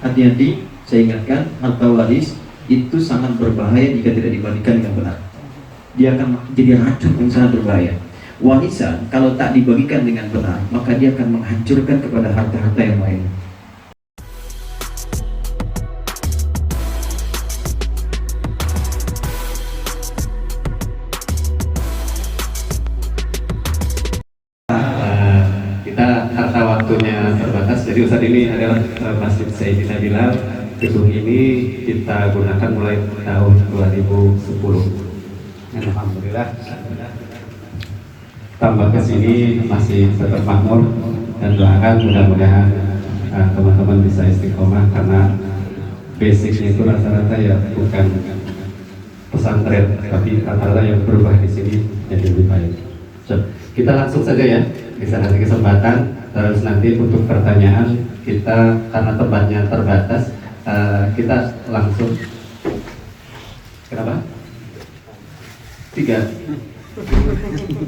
hati-hati, saya ingatkan, harta waris itu sangat berbahaya jika tidak dibandingkan dengan benar. Dia akan jadi racun yang sangat berbahaya. Warisan kalau tak dibagikan dengan benar, maka dia akan menghancurkan kepada harta-harta yang lain. Kita harta waktunya terbatas, jadi Ustadz ini adalah Masjid Sayyidina Bilal. Gedung ini kita gunakan mulai tahun 2010. Alhamdulillah. Tambah ke sini masih tetap makmur, dan doakan mudah-mudahan teman-teman bisa istiqomah, karena basicnya itu rata-rata ya bukan pesantren, tapi rata-rata yang berubah di sini jadi lebih baik. So, kita langsung saja ya, bisa nanti kesempatan. Terus nanti untuk pertanyaan kita, karena tempatnya terbatas, kita langsung. Kenapa? 3.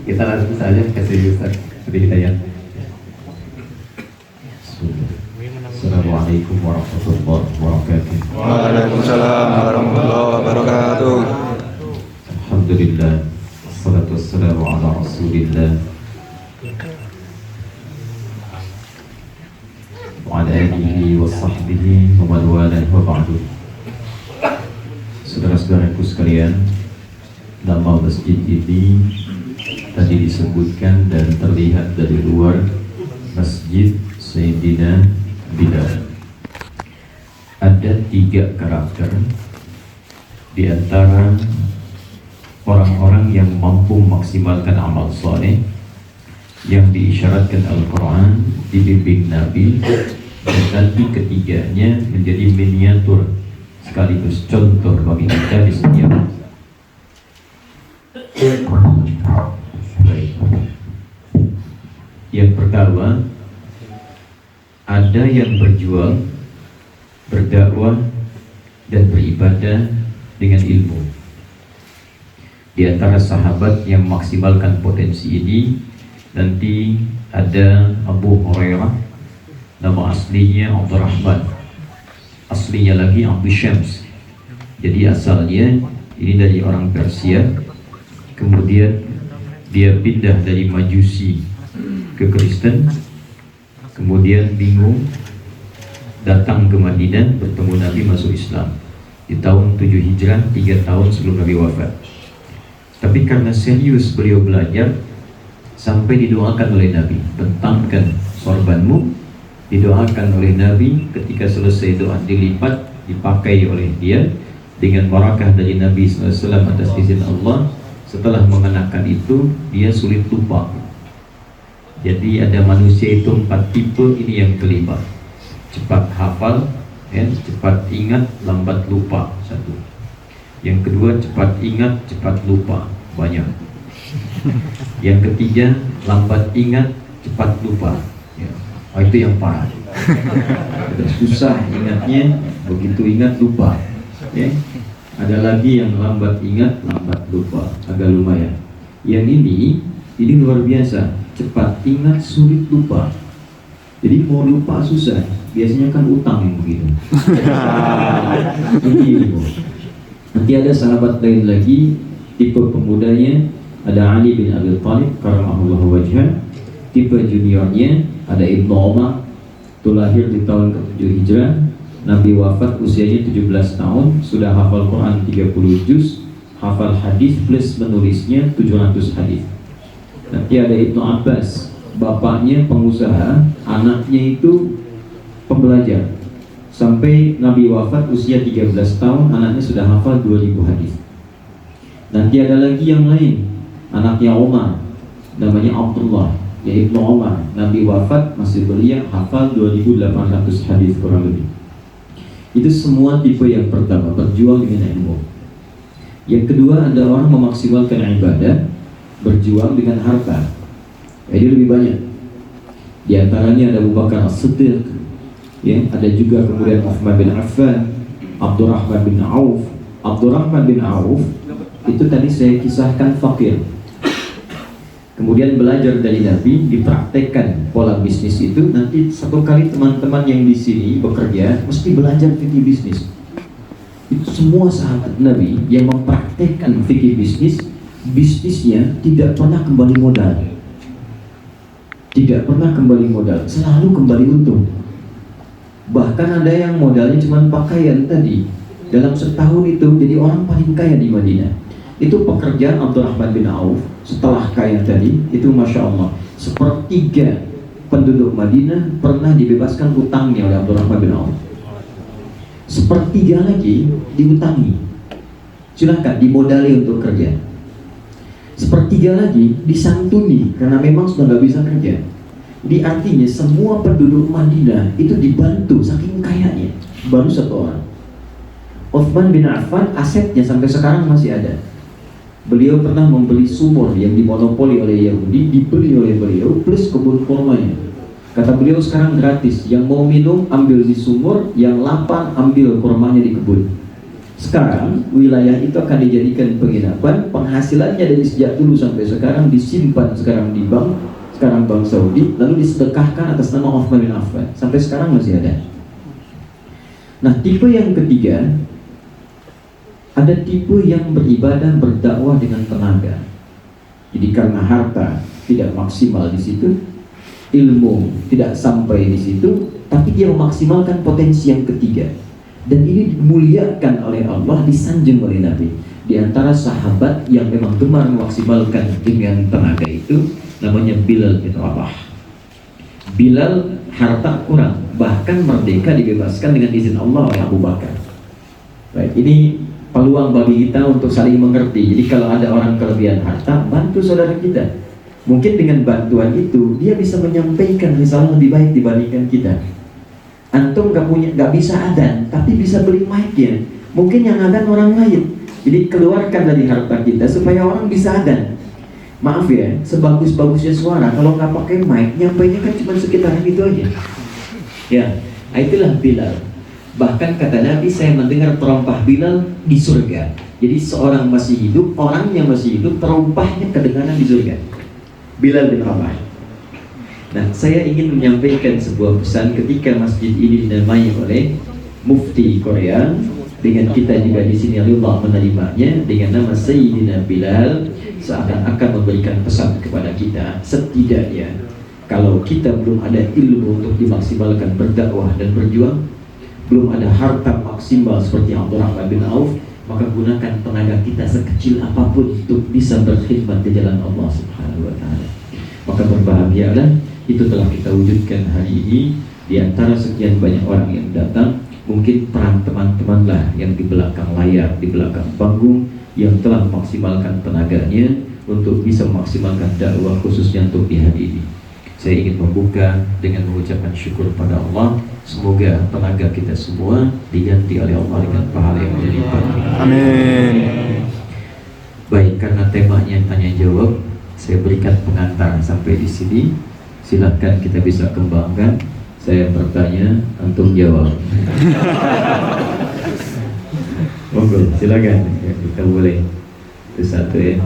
Kita langsung saja kasih Ustaz Hidayat. Assalamualaikum warahmatullahi wabarakatuh. Waalaikumsalam warahmatullahi wabarakatuh. Alhamdulillah, wassalatu wassalamu ala rasulillah wa ala alihi wa sahbihi wa man walah wa ba'du. Saudara-saudaraku sekalian, nama masjid ini tadi disebutkan dan terlihat dari luar, Masjid Sayyidina Bilal. Ada 3 karakter di antara orang-orang yang mampu memaksimalkan amal soleh yang diisyaratkan Al-Quran, dibimbing Nabi, dan nanti ketiganya menjadi miniatur sekaligus contoh bagi kita di sejarah. Yang pertama, ada yang berjuang, berdakwah, dan beribadah dengan ilmu. Di antara sahabat yang maksimalkan potensi ini, nanti ada Abu Hurairah, nama aslinya Abdurrahman, aslinya lagi Abu Syams. Jadi asalnya ini dari orang Persia, kemudian dia pindah dari Majusi ke Kristen, kemudian bingung, datang ke Madinah, bertemu Nabi, masuk Islam di tahun 7 Hijrah, 3 tahun sebelum Nabi wafat. Tapi karena serius beliau belajar, sampai didoakan oleh Nabi, bentangkan sorbanmu, didoakan oleh Nabi. Ketika selesai doa dilipat, dipakai oleh dia dengan barakah dari Nabi SAW atas izin Allah. Setelah mengenakan itu, dia sulit lupa. Jadi ada manusia itu 4 tipe, ini yang kelima. Cepat hafal, ya, cepat ingat, lambat lupa, 1. Yang kedua, cepat ingat, cepat lupa, banyak. Yang ketiga, lambat ingat, cepat lupa, ya. Oh, itu yang parah. Susah ingatnya, begitu ingat lupa, ya. Ada lagi yang lambat ingat, lambat lupa, agak lumayan. Yang ini luar biasa, cepat ingat, sulit lupa. Jadi mau lupa susah, biasanya kan utang yang begitu. Ini nanti ada sahabat lain lagi, tipe pemudanya ada Ali bin Abi Thalib karamahullahu wajhah. Tipe juniornya ada Ibnu Umar, itu lahir di tahun ke-7 Hijrah. Nabi wafat usianya 17 tahun, sudah hafal Quran 30 juz, hafal hadis plus menulisnya 700 hadis. Nanti ada Ibnu Abbas, bapaknya pengusaha, anaknya itu pembelajar. Sampai Nabi wafat usia 13 tahun, anaknya sudah hafal 2000 hadis. Nanti ada lagi yang lain, anaknya Umar, namanya Abdullah, ya Ibnu Umar. Nabi wafat masih belia, hafal 2800 hadis kurang lebih. Itu semua tipe yang pertama, berjuang dengan ilmu. Yang kedua ada orang memaksimalkan ibadah, berjuang dengan harta. Jadi lebih banyak. Di antaranya ada Abu Bakar As-Siddiq, ya, ada juga kemudian Uthman bin Affan, Abdurrahman bin Auf. Abdurrahman bin Auf itu tadi saya kisahkan fakir. kemudian belajar dari Nabi, dipraktekkan pola bisnis itu. Nanti satu kali teman-teman yang di sini bekerja mesti belajar fikih bisnis. Itu semua sahabat Nabi yang mempraktekkan fikih bisnis, bisnisnya tidak pernah kembali modal. Tidak pernah kembali modal, selalu kembali untung. Bahkan ada yang modalnya cuma pakaian tadi. Dalam setahun itu jadi orang paling kaya di Madinah. Itu pekerjaan Abdurrahman bin Auf. Setelah kaya tadi, itu Masya Allah, 1/3 penduduk Madinah pernah dibebaskan utangnya oleh Abdurrahman bin Auf. 1/3 lagi diutangi. Silakan dimodali untuk kerja. 1/3 lagi disantuni karena memang sudah nggak bisa kerja. Di artinya semua penduduk Madinah itu dibantu saking kayanya. Baru 1 orang. Utsman bin Affan asetnya sampai sekarang masih ada. Beliau pernah membeli sumur yang dimonopoli oleh Yahudi, dibeli oleh beliau plus kebun kurmanya. Kata beliau sekarang gratis, yang mau minum ambil di sumur, yang lapar ambil kurmanya di kebun. Sekarang wilayah itu akan dijadikan penginapan, penghasilannya dari sejak dulu sampai sekarang disimpan sekarang di bank, sekarang Bank Saudi, lalu disedekahkan atas nama Utsman bin Affan. Sampai sekarang masih ada. Nah, tipe yang ketiga, ada tipe yang beribadah berdakwah dengan tenaga. Jadi karena harta tidak maksimal di situ, ilmu tidak sampai di situ, tapi dia memaksimalkan potensi yang ketiga. Dan ini dimuliakan oleh Allah, disanjung oleh Nabi. Di antara sahabat yang memang gemar memaksimalkan dengan tenaga itu namanya Bilal bin Rabah. Bilal harta kurang, bahkan merdeka dibebaskan dengan izin Allah oleh Abu Bakar. Baik, ini peluang bagi kita untuk saling mengerti. Jadi kalau ada orang kelebihan harta, bantu saudara kita. Mungkin dengan bantuan itu dia bisa menyampaikan risalah lebih baik dibandingkan kita. Antum nggak bisa adzan, tapi bisa beli mic-nya. Mungkin yang adzan orang lain. Jadi keluarkan dari harta kita supaya orang bisa adzan. Maaf ya, sebagus-bagusnya suara kalau nggak pakai mic, nyampainya kan cuma sekitaran itu aja. Ya, itulah Bilal. Bahkan kata Nabi, saya mendengar terompah Bilal di surga. Jadi seorang masih hidup, orang yang masih hidup, terompahnya kedengaran di surga. Bilal bin Rabah. Nah, saya ingin menyampaikan sebuah pesan ketika masjid ini dinamai oleh Mufti Korea, dengan kita juga di sini Allah menerimanya dengan nama Sayyidina Bilal, seakan-akan memberikan pesan kepada kita, setidaknya kalau kita belum ada ilmu untuk dimaksimalkan berdakwah dan berjuang, belum ada harta maksimal seperti Abdurrahman bin Auf, maka gunakan tenaga kita sekecil apapun untuk bisa berkhidmat di jalan Allah Subhanahu wa Ta'ala. Maka berbahagialah, itu telah kita wujudkan hari ini. Di antara sekian banyak orang yang datang, mungkin peran teman-temanlah yang di belakang layar, di belakang panggung, yang telah memaksimalkan tenaganya untuk bisa memaksimalkan dakwah khususnya untuk di hari ini. Saya ingin membuka dengan mengucapkan syukur pada Allah. Semoga tenaga kita semua diganti oleh Allah dengan pahala yang berlipat. Amin. Baik, karena temanya tanya jawab, saya berikan pengantar sampai di sini. Silakan kita bisa kembangkan. Saya bertanya, antum jawab. Monggo, silakan. Ya, kita boleh. Itu satu ya.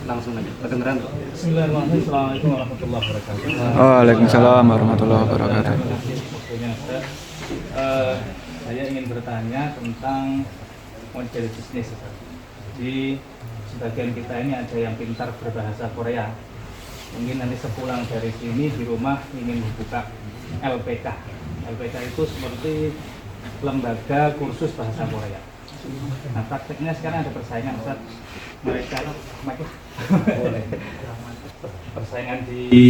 Langsung aja, kedengeran. Bismillahirrahmanirrahim. Assalamualaikum warahmatullahi wabarakatuh. Waalaikumsalam warahmatullahi wabarakatuh. Waktunya, Ustaz. Saya ingin bertanya tentang model bisnis, Ustaz. Di sebagian kita ini ada yang pintar berbahasa Korea. Mungkin nanti sepulang dari sini di rumah ingin membuka LPK. LPK itu seperti lembaga kursus bahasa Korea. Nah, prakteknya sekarang ada persaingan, Ustaz. Mereka persaingan di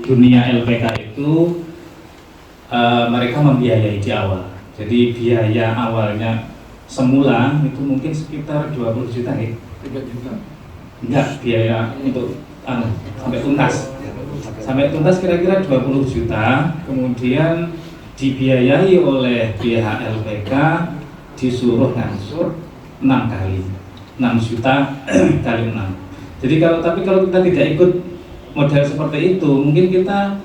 dunia LPK itu mereka membiayai di awal. Jadi biaya awalnya semula itu mungkin sekitar 20 juta ya. 3 juta. Enggak, biaya untuk sampai tuntas. Sampai tuntas kira-kira 20 juta, kemudian dibiayai oleh pihak LPK, disuruh ngansur 6 kali. 6 juta kali 6. Jadi kalau kita tidak ikut model seperti itu, mungkin kita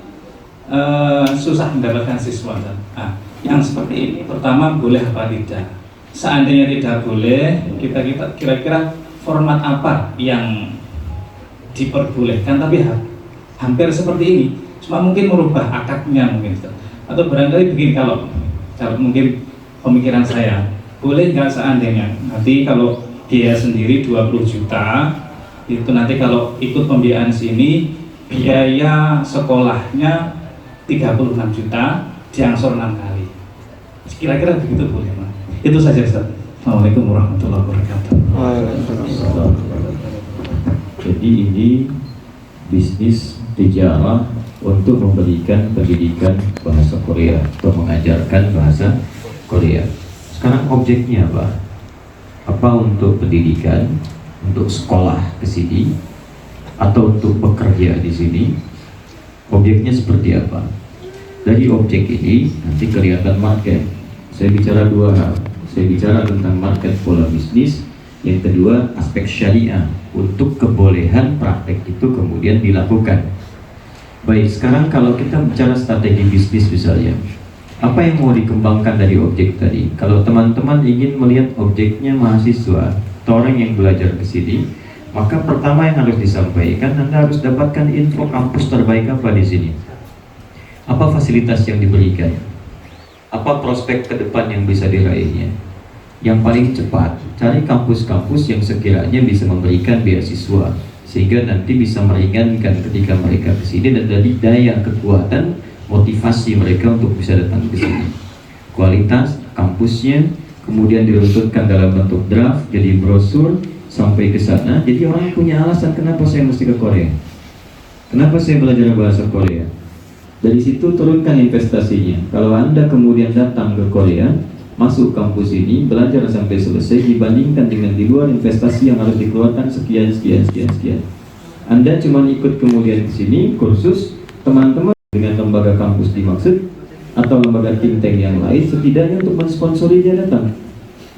susah mendapatkan siswa. Nah, yang seperti ini pertama boleh apa tidak? Seandainya tidak boleh, kita kira-kira format apa yang diperbolehkan, tapi hampir seperti ini, cuma mungkin merubah akadnya mungkin, atau barangkali begini, kalau mungkin pemikiran saya, boleh nggak seandainya nanti kalau dia sendiri 20 juta itu nanti kalau ikut pembiayaan sini biaya sekolahnya 36 juta diangsur 6 kali, kira-kira begitu boleh Mas? Itu saja Ustaz. Assalamualaikum warahmatullahi wabarakatuh. Jadi ini bisnis tijarah untuk memberikan pendidikan bahasa Korea atau mengajarkan bahasa Korea. Sekarang objeknya apa? Apa untuk pendidikan, untuk sekolah ke sini, atau untuk bekerja di sini? Objeknya seperti apa? Dari objek ini nanti kelihatan market. Saya bicara dua hal. Saya bicara tentang market pola bisnis. Yang kedua, aspek syariah untuk kebolehan praktek itu kemudian dilakukan. Baik, sekarang kalau kita bicara strategi bisnis misalnya, apa yang mau dikembangkan dari objek tadi? Kalau teman-teman ingin melihat objeknya mahasiswa atau orang yang belajar ke sini, maka pertama yang harus disampaikan, Anda harus dapatkan info kampus terbaik apa di sini. Apa fasilitas yang diberikan? Apa prospek ke depan yang bisa diraihnya? Yang paling cepat, cari kampus-kampus yang sekiranya bisa memberikan beasiswa, sehingga nanti bisa meringankan ketika mereka ke sini dan dari daya kekuatan motivasi mereka untuk bisa datang ke sini. Kualitas kampusnya kemudian diruntutkan dalam bentuk draft, jadi brosur sampai ke sana. Jadi orang punya alasan kenapa saya mesti ke Korea, kenapa saya belajar bahasa Korea. Dari situ turunkan investasinya. Kalau Anda kemudian datang ke Korea, masuk kampus ini, belajar sampai selesai, dibandingkan dengan di luar investasi yang harus dikeluarkan sekian. Anda cuma ikut kemudian ke sini, kursus, teman-teman dengan lembaga kampus dimaksud, atau lembaga think tank yang lain, setidaknya untuk mensponsori dia datang.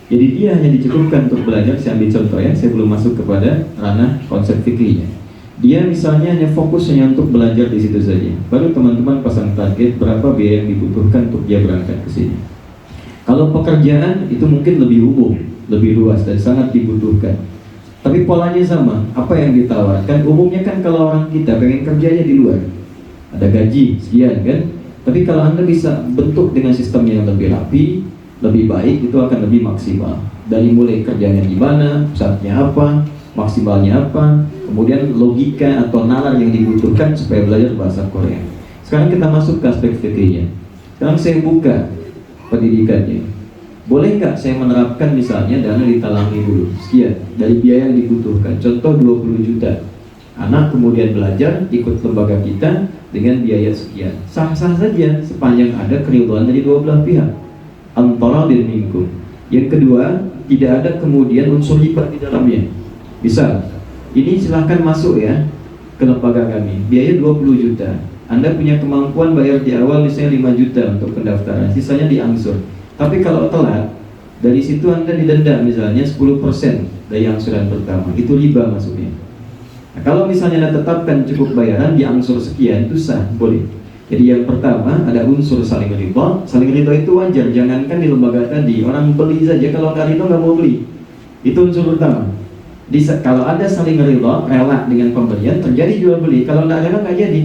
Jadi dia hanya dicukupkan untuk belajar. Saya ambil contoh ya, saya belum masuk kepada ranah konsep fikihnya. Dia misalnya hanya fokus hanya untuk belajar di situ saja. Baru teman-teman pasang target berapa biaya yang dibutuhkan untuk dia berangkat ke sini. Kalau pekerjaan itu mungkin lebih umum, lebih luas dan sangat dibutuhkan. Tapi polanya sama, apa yang ditawarkan? Umumnya kan kalau orang kita pengen kerjanya di luar, ada gaji sekian kan. Tapi kalau Anda bisa bentuk dengan sistem yang lebih rapi, lebih baik, itu akan lebih maksimal. Dari mulai kerjanya di mana, pusatnya apa, maksimalnya apa, kemudian logika atau nalar yang dibutuhkan supaya belajar bahasa Korea. Sekarang kita masuk ke aspek fikihnya. Sekarang saya buka pendidikannya. Boleh nggak saya menerapkan misalnya dana ditalangi dulu sekian dari biaya yang dibutuhkan, contoh 20 juta. Anak kemudian belajar ikut lembaga kita dengan biaya sekian. Sah-sah saja sepanjang ada keridhaan dari dua belah pihak. Antara dan minkum. Yang kedua, tidak ada kemudian unsur riba di dalamnya. Misal, ini silahkan masuk ya ke lembaga kami, biaya 20 juta. Anda punya kemampuan bayar di awal misalnya 5 juta untuk pendaftaran, sisanya diangsur. Tapi kalau telat, dari situ Anda didenda misalnya 10% dari angsuran pertama, itu riba masuknya. Nah, kalau misalnya Anda tetapkan cukup bayaran diangsur sekian, itu sah, boleh. Jadi yang pertama ada unsur saling ridho. Saling ridho itu wajar, jangankan di lembaga tadi, orang beli saja kalau nggak ridho nggak mau beli. Itu unsur utama. Kalau ada saling ridho, rela dengan pembelian, terjadi jual beli. Kalau nggak rela nggak jadi.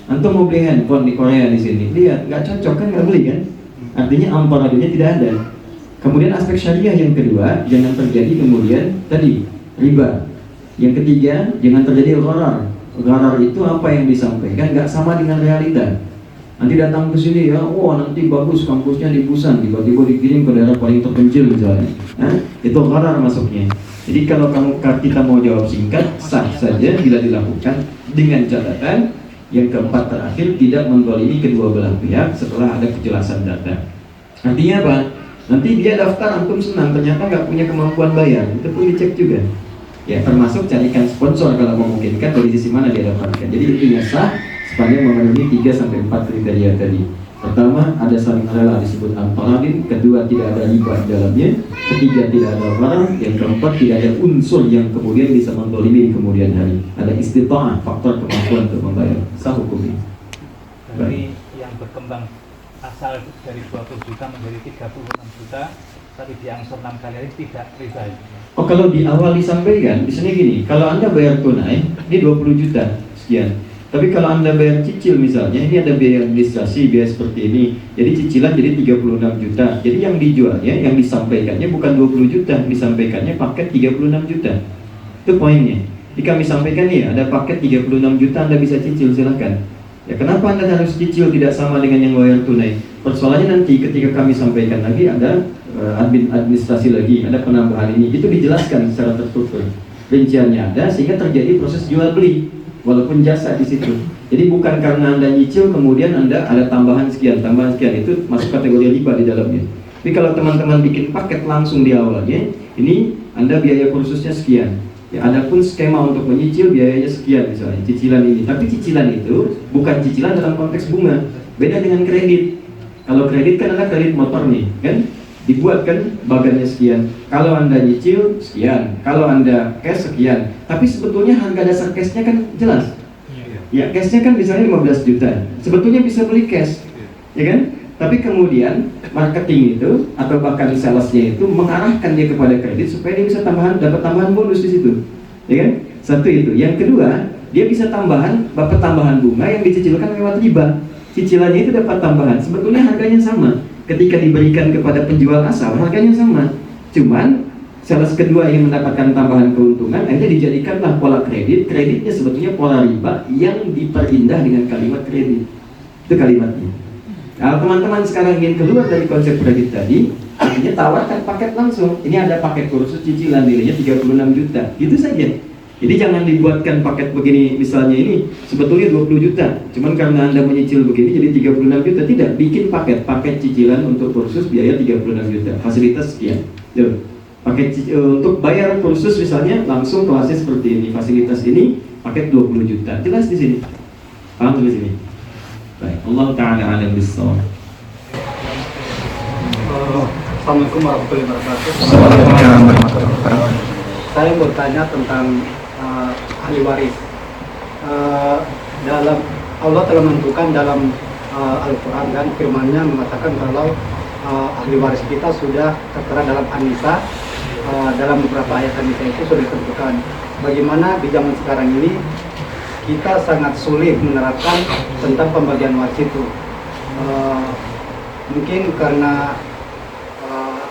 Antum mau beli handphone di Korea di sini, lihat nggak cocok kan nggak beli kan? Artinya amparadunya tidak ada. Kemudian aspek syariah yang kedua, jangan terjadi kemudian tadi riba. Yang ketiga, jangan terjadi gharar. Gharar itu apa yang disampaikan nggak sama dengan realita. Nanti datang ke sini ya, nanti bagus kampusnya di Busan, tiba-tiba dikirim ke daerah paling terpencil misalnya. Itu gharar masuknya. Jadi kalau kita mau jawab singkat, sah saja bila dilakukan dengan catatan. Yang keempat terakhir, tidak menzalimi kedua belah pihak setelah ada kejelasan data. Artinya apa? Nanti dia daftar, antum senang, ternyata nggak punya kemampuan bayar, itu pun dicek juga. Ya, termasuk carikan sponsor kalau memungkinkan dari sisi mana dia dapatkan. Jadi intinya sah sepanjang memenuhi 3-4 kriteria tadi. Pertama, ada saling rela disebut al-taradin. Kedua, tidak ada riba di dalamnya. Ketiga, tidak ada gharar. Yang keempat, tidak ada unsur yang kemudian bisa menzalimi di kemudian hari. Ada istita'ah, faktor kemampuan untuk membayar. Sah hukumnya. Dari yang berkembang asal dari 20 juta menjadi 36 juta, tapi diangsur 6 kali hari tidak riba. Oh, kalau di awal disampaikan, misalnya gini, kalau Anda bayar tunai, ini 20 juta sekian. Tapi kalau Anda bayar cicil misalnya, ini ada biaya administrasi, biaya seperti ini. Jadi cicilan jadi 36 juta. Jadi yang dijualnya, yang disampaikannya bukan 20 juta, disampaikannya paket 36 juta. Itu poinnya. Jadi kami sampaikan nih, ada paket 36 juta Anda bisa cicil, silahkan. Ya, kenapa Anda harus cicil tidak sama dengan yang bayar tunai? Persoalannya nanti ketika kami sampaikan lagi ada administrasi lagi, ada penambahan ini. Itu dijelaskan secara terstruktur. Rinciannya ada sehingga terjadi proses jual beli. Walaupun jasa di situ. Jadi bukan karena Anda nyicil kemudian Anda ada tambahan sekian itu masuk kategori riba di dalamnya. Tapi kalau teman-teman bikin paket langsung di awalnya, ini Anda biaya kursusnya sekian. Ya, adapun skema untuk menyicil biayanya sekian misalnya, cicilan ini. Tapi cicilan itu bukan cicilan dalam konteks bunga. Beda dengan kredit. Kalau kredit kan adalah kredit motor nih, kan? Dibuat kan bagannya sekian. Kalau Anda nyicil sekian, kalau Anda cash sekian. Tapi sebetulnya harga dasar cashnya kan jelas. Ya, cashnya kan misalnya 15 juta. Sebetulnya bisa beli cash, ya kan? Tapi kemudian marketing itu atau bahkan salesnya itu mengarahkan dia kepada kredit supaya dia bisa dapat tambahan bonus di situ, ya kan? Satu itu. Yang kedua, dia bisa dapat tambahan bunga yang dicicilkan lewat riba. Cicilannya itu dapat tambahan. Sebetulnya harganya sama. Ketika diberikan kepada penjual asal, harganya sama. Cuman sales kedua yang mendapatkan tambahan keuntungan, akhirnya dijadikanlah pola kredit. Kreditnya sebetulnya pola riba yang diperindah dengan kalimat kredit. Itu kalimatnya. Kalau teman-teman sekarang ingin keluar dari konsep kredit tadi, artinya tawarkan paket langsung. Ini ada paket kursus cicilan nilainya 36 juta. Itu saja. Jadi jangan dibuatkan paket begini, misalnya ini sebetulnya 20 juta. Cuman karena Anda menyicil begini jadi 36 juta. Tidak, bikin paket cicilan untuk kursus biaya 36 juta. Fasilitas sekian. Tuh. Untuk bayar kursus misalnya langsung kelasnya seperti ini. Fasilitas ini paket 20 juta. Jelas di sini. Paham di sini? Baik, Allah Ta'ala alam bissawab. Assalamualaikum warahmatullahi wabarakatuh. Waalaikumsalam warahmatullahi wabarakatuh. Saya bertanya tentang ahli waris. Dalam Allah telah menentukan dalam Al-Quran dan firman-Nya mengatakan kalau ahli waris kita sudah tertera dalam An-Nisa. Dalam beberapa ayat An-Nisa itu sudah ditentukan. Bagaimana di zaman sekarang ini kita sangat sulit menerapkan tentang pembagian waris itu. Mungkin karena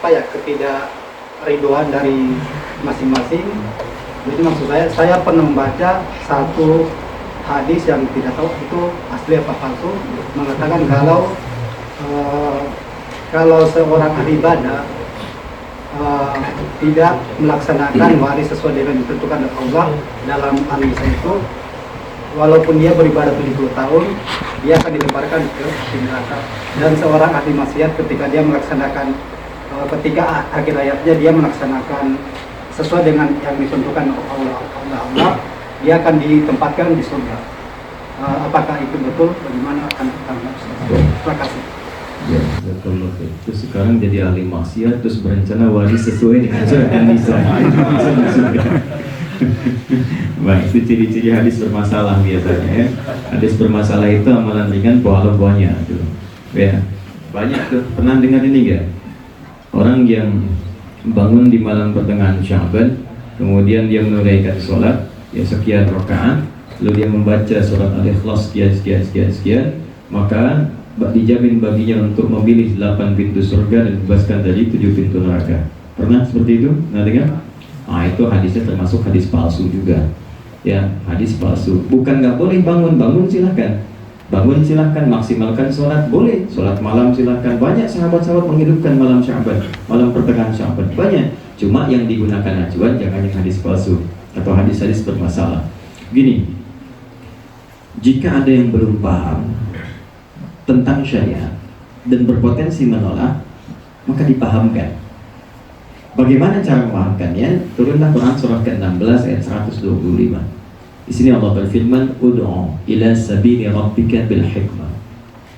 ketidakriduan dari masing-masing. Jadi maksud saya pernah membaca satu hadis yang tidak tahu itu asli apa palsu, mengatakan kalau seorang ahli ibadah tidak melaksanakan waris sesuai dengan yang ditentukan oleh Allah dalam An-Nisa itu, walaupun dia beribadah 70 tahun, dia akan dilemparkan ke neraka. Dan seorang ahli maksiat ketika dia melaksanakan ketika akhir hayatnya dia melaksanakan sesuai dengan yang ditentukan oleh Allah, dia akan ditempatkan di surga. Apakah itu betul? Bagaimana akan ditanggapi? Terima kasih. Ya, jazakallah khair. Terus sekarang jadi ahli maksiat terus berencana waris sesuai dengan surat Nisa. Baik, itu ciri-ciri hadis bermasalah biasanya ya. Hadis bermasalah itu amalan ringan, pahala banyak tuh. Ya, banyak tuh. Pernah dengar ini enggak? Orang yang bangun di malam pertengahan Sya'ban, kemudian dia menunaikan sholat ya sekian rakaat, lalu dia membaca surat Al-Ikhlas sekian, maka dijamin baginya untuk memilih 8 pintu surga dan bebaskan dari 7 pintu neraka. Pernah seperti itu? Nah, dengar? Nah, itu hadisnya termasuk hadis palsu juga. Ya, hadis palsu. Bukan nggak boleh bangun silahkan. Bangun silahkan, maksimalkan sholat, boleh. Sholat malam silahkan. Banyak sahabat-sahabat menghidupkan malam Sya'ban, malam pertengahan Sya'ban. Banyak. Cuma yang digunakan acuan jangan yang hadis palsu atau hadis-hadis bermasalah. Gini, jika ada yang belum paham tentang syariat dan berpotensi menolak, maka dipahamkan. Bagaimana cara memahamkannya? Turunlah Quran surah ke-16 ayat 125. Di sini Allah berfirman, "Ud'u ila sabili rabbika bil hikmah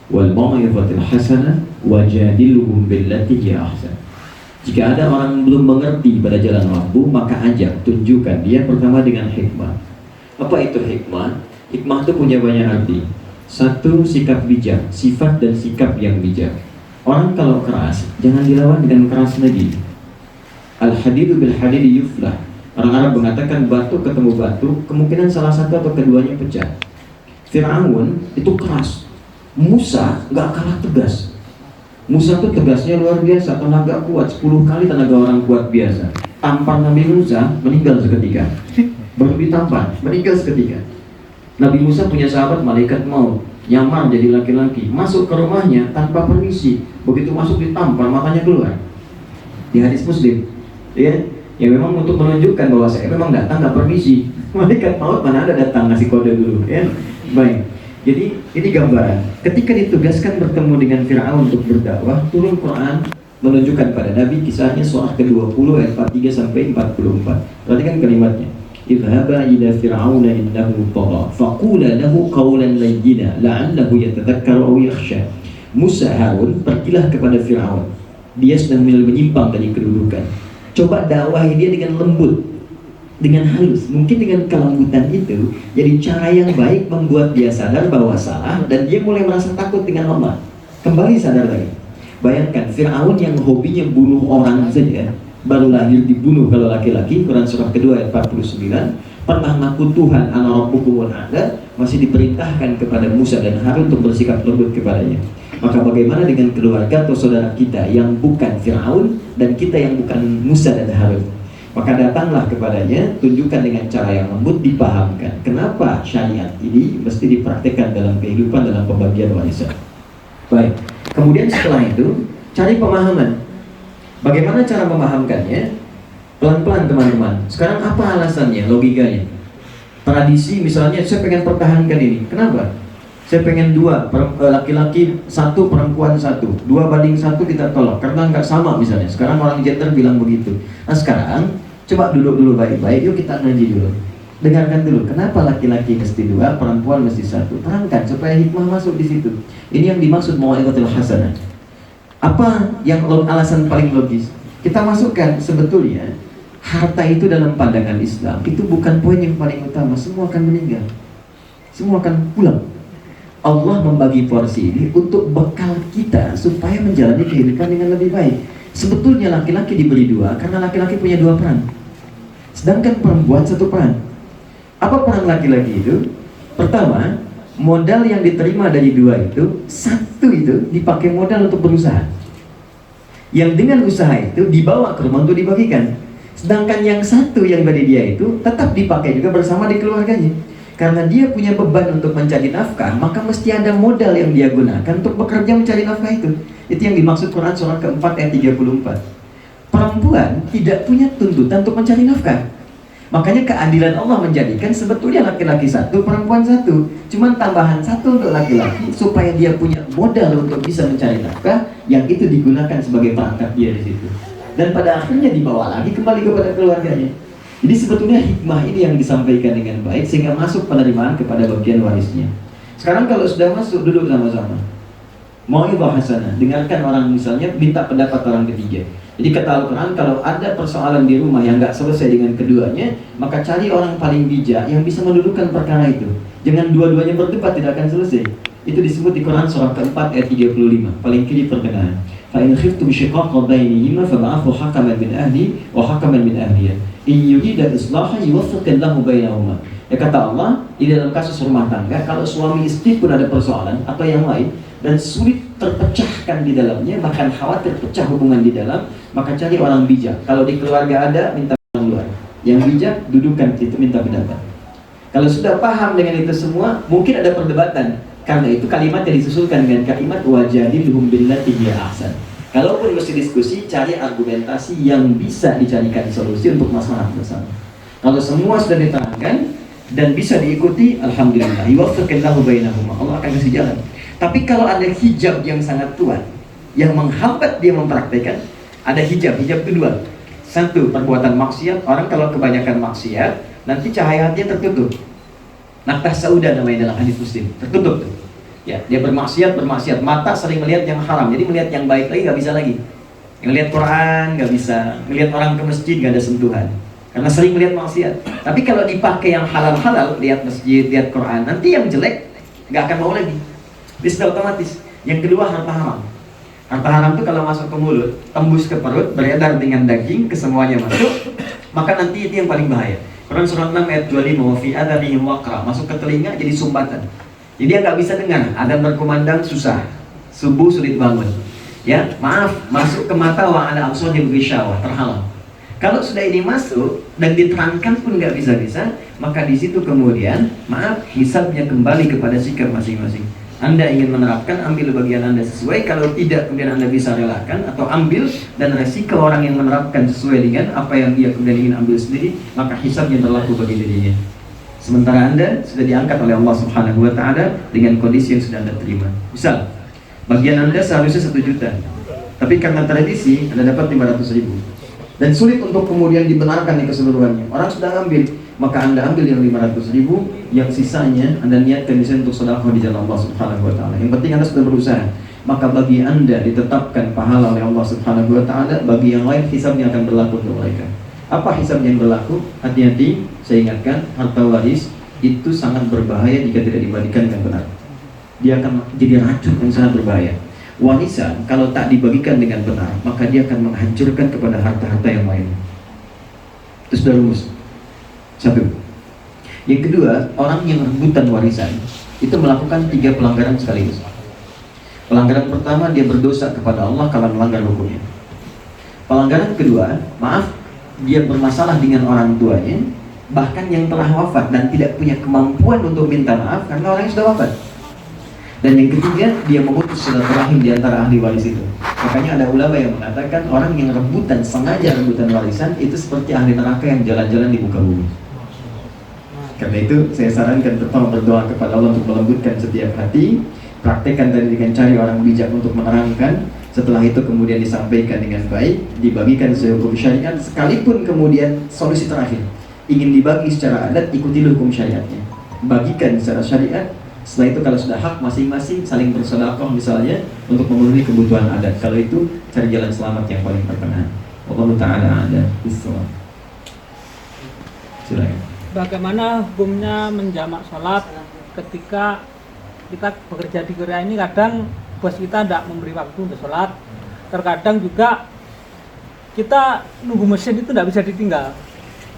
wal mau'izatil hasanah wajadilhum billati hiya ahsan." Jika ada orang belum mengerti pada jalan Rabbu, maka ajak, tunjukkan dia pertama dengan hikmah. Apa itu hikmah? Hikmah itu punya banyak arti. Satu, sikap bijak, sifat dan sikap yang bijak. Orang kalau keras, jangan dilawan dengan keras lagi. Al-hadidu bil-hadidi yuflah. Orang Arab mengatakan batu ketemu batu, kemungkinan salah satu atau keduanya pecah. Fir'aun itu keras, Musa nggak kalah tegas. Musa tuh tegasnya luar biasa, tenaga kuat, 10 kali tenaga orang kuat biasa. Tampar Nabi Musa, meninggal seketika. Baru ditampar, meninggal seketika. Nabi Musa punya sahabat malaikat maut, nyamar jadi laki-laki, masuk ke rumahnya tanpa permisi. Begitu masuk ditampar, matanya keluar. Di hadis Muslim, ya, yang memang untuk menunjukkan bahwa saya memang datang nggak permisi. Malaikat maut mana ada datang ngasih kode dulu, ya. Baik. Jadi ini gambaran. Ketika ditugaskan bertemu dengan Fir'aun untuk berdakwah, turun Quran menunjukkan pada Nabi kisahnya surah ke-20 ayat 43 sampai 44. Perhatikan kalimatnya. Idhaba ila fir'auna innahu tagha faqula lahu qawlan layyina la'allahu yatadhakkaru aw yakhsha. Musa, Harun, pergilah kepada Fir'aun. Dia sedang menyimpang dari kedudukan. Coba dakwahi dia dengan lembut, dengan halus, mungkin dengan kelembutan itu jadi cara yang baik membuat dia sadar bahwa salah dan dia mulai merasa takut dengan Allah. Kembali sadar lagi. Bayangkan Fir'aun yang hobinya bunuh orang saja, baru lahir dibunuh kalau laki-laki, Quran surah kedua ayat 49, pernah ngaku Tuhan ana rabbukumul a'la, masih diperintahkan kepada Musa dan Harun untuk bersikap lembut kepadanya. Maka bagaimana dengan keluarga atau saudara kita yang bukan Fir'aun dan kita yang bukan Musa dan Harun? Maka datanglah kepadanya, tunjukkan dengan cara yang lembut, dipahamkan kenapa syariat ini mesti dipraktikkan dalam kehidupan, dalam pembagian warisan. Baik, kemudian setelah itu cari pemahaman. Bagaimana cara memahamkannya? Pelan-pelan teman-teman. Sekarang apa alasannya, logikanya? Tradisi misalnya, saya pengen pertahankan ini. Kenapa? Saya pengen 2, laki-laki 1, perempuan 1, 2:1 kita tolak karena nggak sama misalnya. Sekarang orang gender bilang begitu. Nah sekarang coba duduk dulu baik-baik, yuk kita ngaji dulu. Dengarkan dulu, kenapa laki-laki mesti 2, perempuan mesti 1? Terangkan supaya hikmah masuk di situ. Ini yang dimaksud mau'izatul hasanah. Apa yang alasan paling logis? Kita masukkan sebetulnya harta itu dalam pandangan Islam itu bukan poin yang paling utama. Semua akan meninggal, semua akan pulang. Allah membagi porsi ini untuk bekal kita supaya menjalani kehidupan dengan lebih baik. Sebetulnya laki-laki diberi 2 karena laki-laki punya 2 peran, sedangkan perempuan 1 peran. Apa peran laki-laki itu? Pertama, modal yang diterima dari 2 itu, 1 itu dipakai modal untuk berusaha, yang dengan usaha itu dibawa ke rumah untuk dibagikan. Sedangkan yang 1 yang dari dia itu tetap dipakai juga bersama di keluarganya. Karena dia punya beban untuk mencari nafkah, maka mesti ada modal yang dia gunakan untuk bekerja mencari nafkah itu. Itu yang dimaksud Quran surah ke-4 ayat 34. Perempuan tidak punya tuntutan untuk mencari nafkah. Makanya keadilan Allah menjadikan sebetulnya laki-laki 1, perempuan 1. Cuman tambahan 1 untuk laki-laki supaya dia punya modal untuk bisa mencari nafkah, yang itu digunakan sebagai perangkat dia di situ. Dan pada akhirnya dibawa lagi kembali kepada keluarganya. Jadi sebetulnya hikmah ini yang disampaikan dengan baik sehingga masuk penerimaan kepada bagian warisnya. Sekarang kalau sudah masuk, duduk sama-sama. Mau'izah hasanah, dengarkan orang misalnya minta pendapat orang ketiga. Jadi kata Al-Quran, kalau ada persoalan di rumah yang nggak selesai dengan keduanya, maka cari orang paling bijak yang bisa mendudukkan perkara itu. Jangan dua-duanya berdebat, tidak akan selesai. Itu disebut di Quran surah ke-4 ayat 35, paling kiri pertengahan. فَإِنْ خِفْتُمْ شِقَاقَ بَيْنِهِمَا فَبَعَثُوا حَكَمًا مِنْ أَهْلِهِ وَحَكَمًا مِنْ أَهْلِهَا إِنْ يُرِيدَ إِصْلَاحًا يُوَفِّقِ اللَّهُ بَيْنَهُمَا. Ya kata Allah, di dalam kasus rumah tangga, kalau suami istri pun ada persoalan atau yang lain dan sulit terpecahkan di dalamnya, bahkan khawatir pecah hubungan di dalam, maka cari orang bijak. Kalau di keluarga ada, minta orang luar. Yang bijak, dudukan itu, minta pendapat. Kalau sudah paham dengan itu semua, mungkin ada perdebatan. Karena itu kalimat yang disusulkan dengan kalimat wajadilhum billati hiya ahsan. Kalaupun mesti diskusi, cari argumentasi yang bisa dicarikan solusi untuk masalah bersama. Kalau semua sudah diterangkan dan bisa diikuti, alhamdulillah, yuwaffiqillahu bainahuma, Allah akan kasih jalan. Tapi kalau ada hijab yang sangat kuat yang menghambat dia mempraktekkan, ada hijab kedua. 1, perbuatan maksiat. Orang kalau kebanyakan maksiat, nanti cahaya hatinya tertutup. Naktah sauda namanya dalam hadis Muslim, tertutup tuh. Ya, dia bermaksiat, mata sering melihat yang haram, jadi melihat yang baik lagi nggak bisa lagi. Ngelihat Quran nggak bisa, ngelihat orang ke masjid nggak ada sentuhan, karena sering melihat maksiat. Tapi kalau dipakai yang halal-halal, lihat masjid, lihat Quran, nanti yang jelek nggak akan mau lagi. Dia sudah otomatis. Yang kedua, harta haram. Harta haram itu kalau masuk ke mulut, tembus ke perut, beredar dengan daging, kesemuanya masuk, maka nanti itu yang paling bahaya. Quran surah 6 ayat 25, wa fi adhanihim waqra, masuk ke telinga jadi sumbatan. Jadi dia nggak bisa dengar, adzan berkumandang susah, subuh sulit bangun. Ya, maaf, masuk ke mata wa ala absarihim ghisyawah, terhalang. Kalau sudah ini masuk dan diterangkan pun nggak bisa-bisa, maka di situ kemudian, maaf, hisabnya kembali kepada sikap masing-masing. Anda ingin menerapkan, ambil bagian Anda sesuai. Kalau tidak, kemudian Anda bisa relakan atau ambil, dan resiko orang yang menerapkan sesuai dengan apa yang dia kemudian ingin ambil sendiri, maka hisabnya berlaku bagi dirinya. Sementara Anda sudah diangkat oleh Allah Subhanahu wa Ta'ala dengan kondisi yang sudah Anda terima. Misal, bagian Anda seharusnya 1 juta, tapi karena tradisi Anda dapat 500.000 dan sulit untuk kemudian dibenarkan di keseluruhannya. Orang sudah ambil, maka Anda ambil yang 500.000, yang sisanya Anda niatkan misalnya untuk sedekah di jalan Allah Subhanahu wa Ta'ala. Yang penting Anda sudah berusaha, maka bagi Anda ditetapkan pahala oleh Allah Subhanahu wa Ta'ala. Bagi yang lain hisabnya akan berlaku untuk mereka. Apa hisab yang berlaku? Hati-hati, saya ingatkan, harta waris itu sangat berbahaya jika tidak dibagikan dengan benar. Dia akan jadi racun yang sangat berbahaya. Warisan kalau tak dibagikan dengan benar, maka dia akan menghancurkan kepada harta-harta yang lain. Itu sudah rumus. Satu. Yang kedua, orang yang rebutan warisan itu melakukan 3 pelanggaran sekaligus. Pelanggaran pertama, dia berdosa kepada Allah kalau melanggar hukumnya. Pelanggaran kedua, maaf, dia bermasalah dengan orang tuanya, bahkan yang telah wafat dan tidak punya kemampuan untuk minta maaf karena orangnya sudah wafat. Dan yang ketiga, dia memutus silaturahim di antara ahli waris itu. Makanya ada ulama yang mengatakan orang yang rebutan, sengaja rebutan warisan itu seperti ahli neraka yang jalan-jalan di muka bumi. Karena itu saya sarankan pertama berdoa kepada Allah untuk melembutkan setiap hati, praktekkan tadi dengan cari orang bijak untuk menerangkan. Setelah itu kemudian disampaikan dengan baik, dibagikan sesuai hukum syariat. Sekalipun kemudian solusi terakhir ingin dibagi secara adat, ikutilah hukum syariatnya, bagikan secara syariat. Setelah itu kalau sudah hak masing-masing saling bersedekah misalnya untuk memenuhi kebutuhan adat. Kalau itu cari jalan selamat yang paling pertengahan. Allah Ta'ala ada Islam. Silakan. Bagaimana hukumnya menjamak sholat ketika kita bekerja di Korea ini? Kadang bos kita tidak memberi waktu untuk sholat. Terkadang juga kita nunggu mesin itu tidak bisa ditinggal.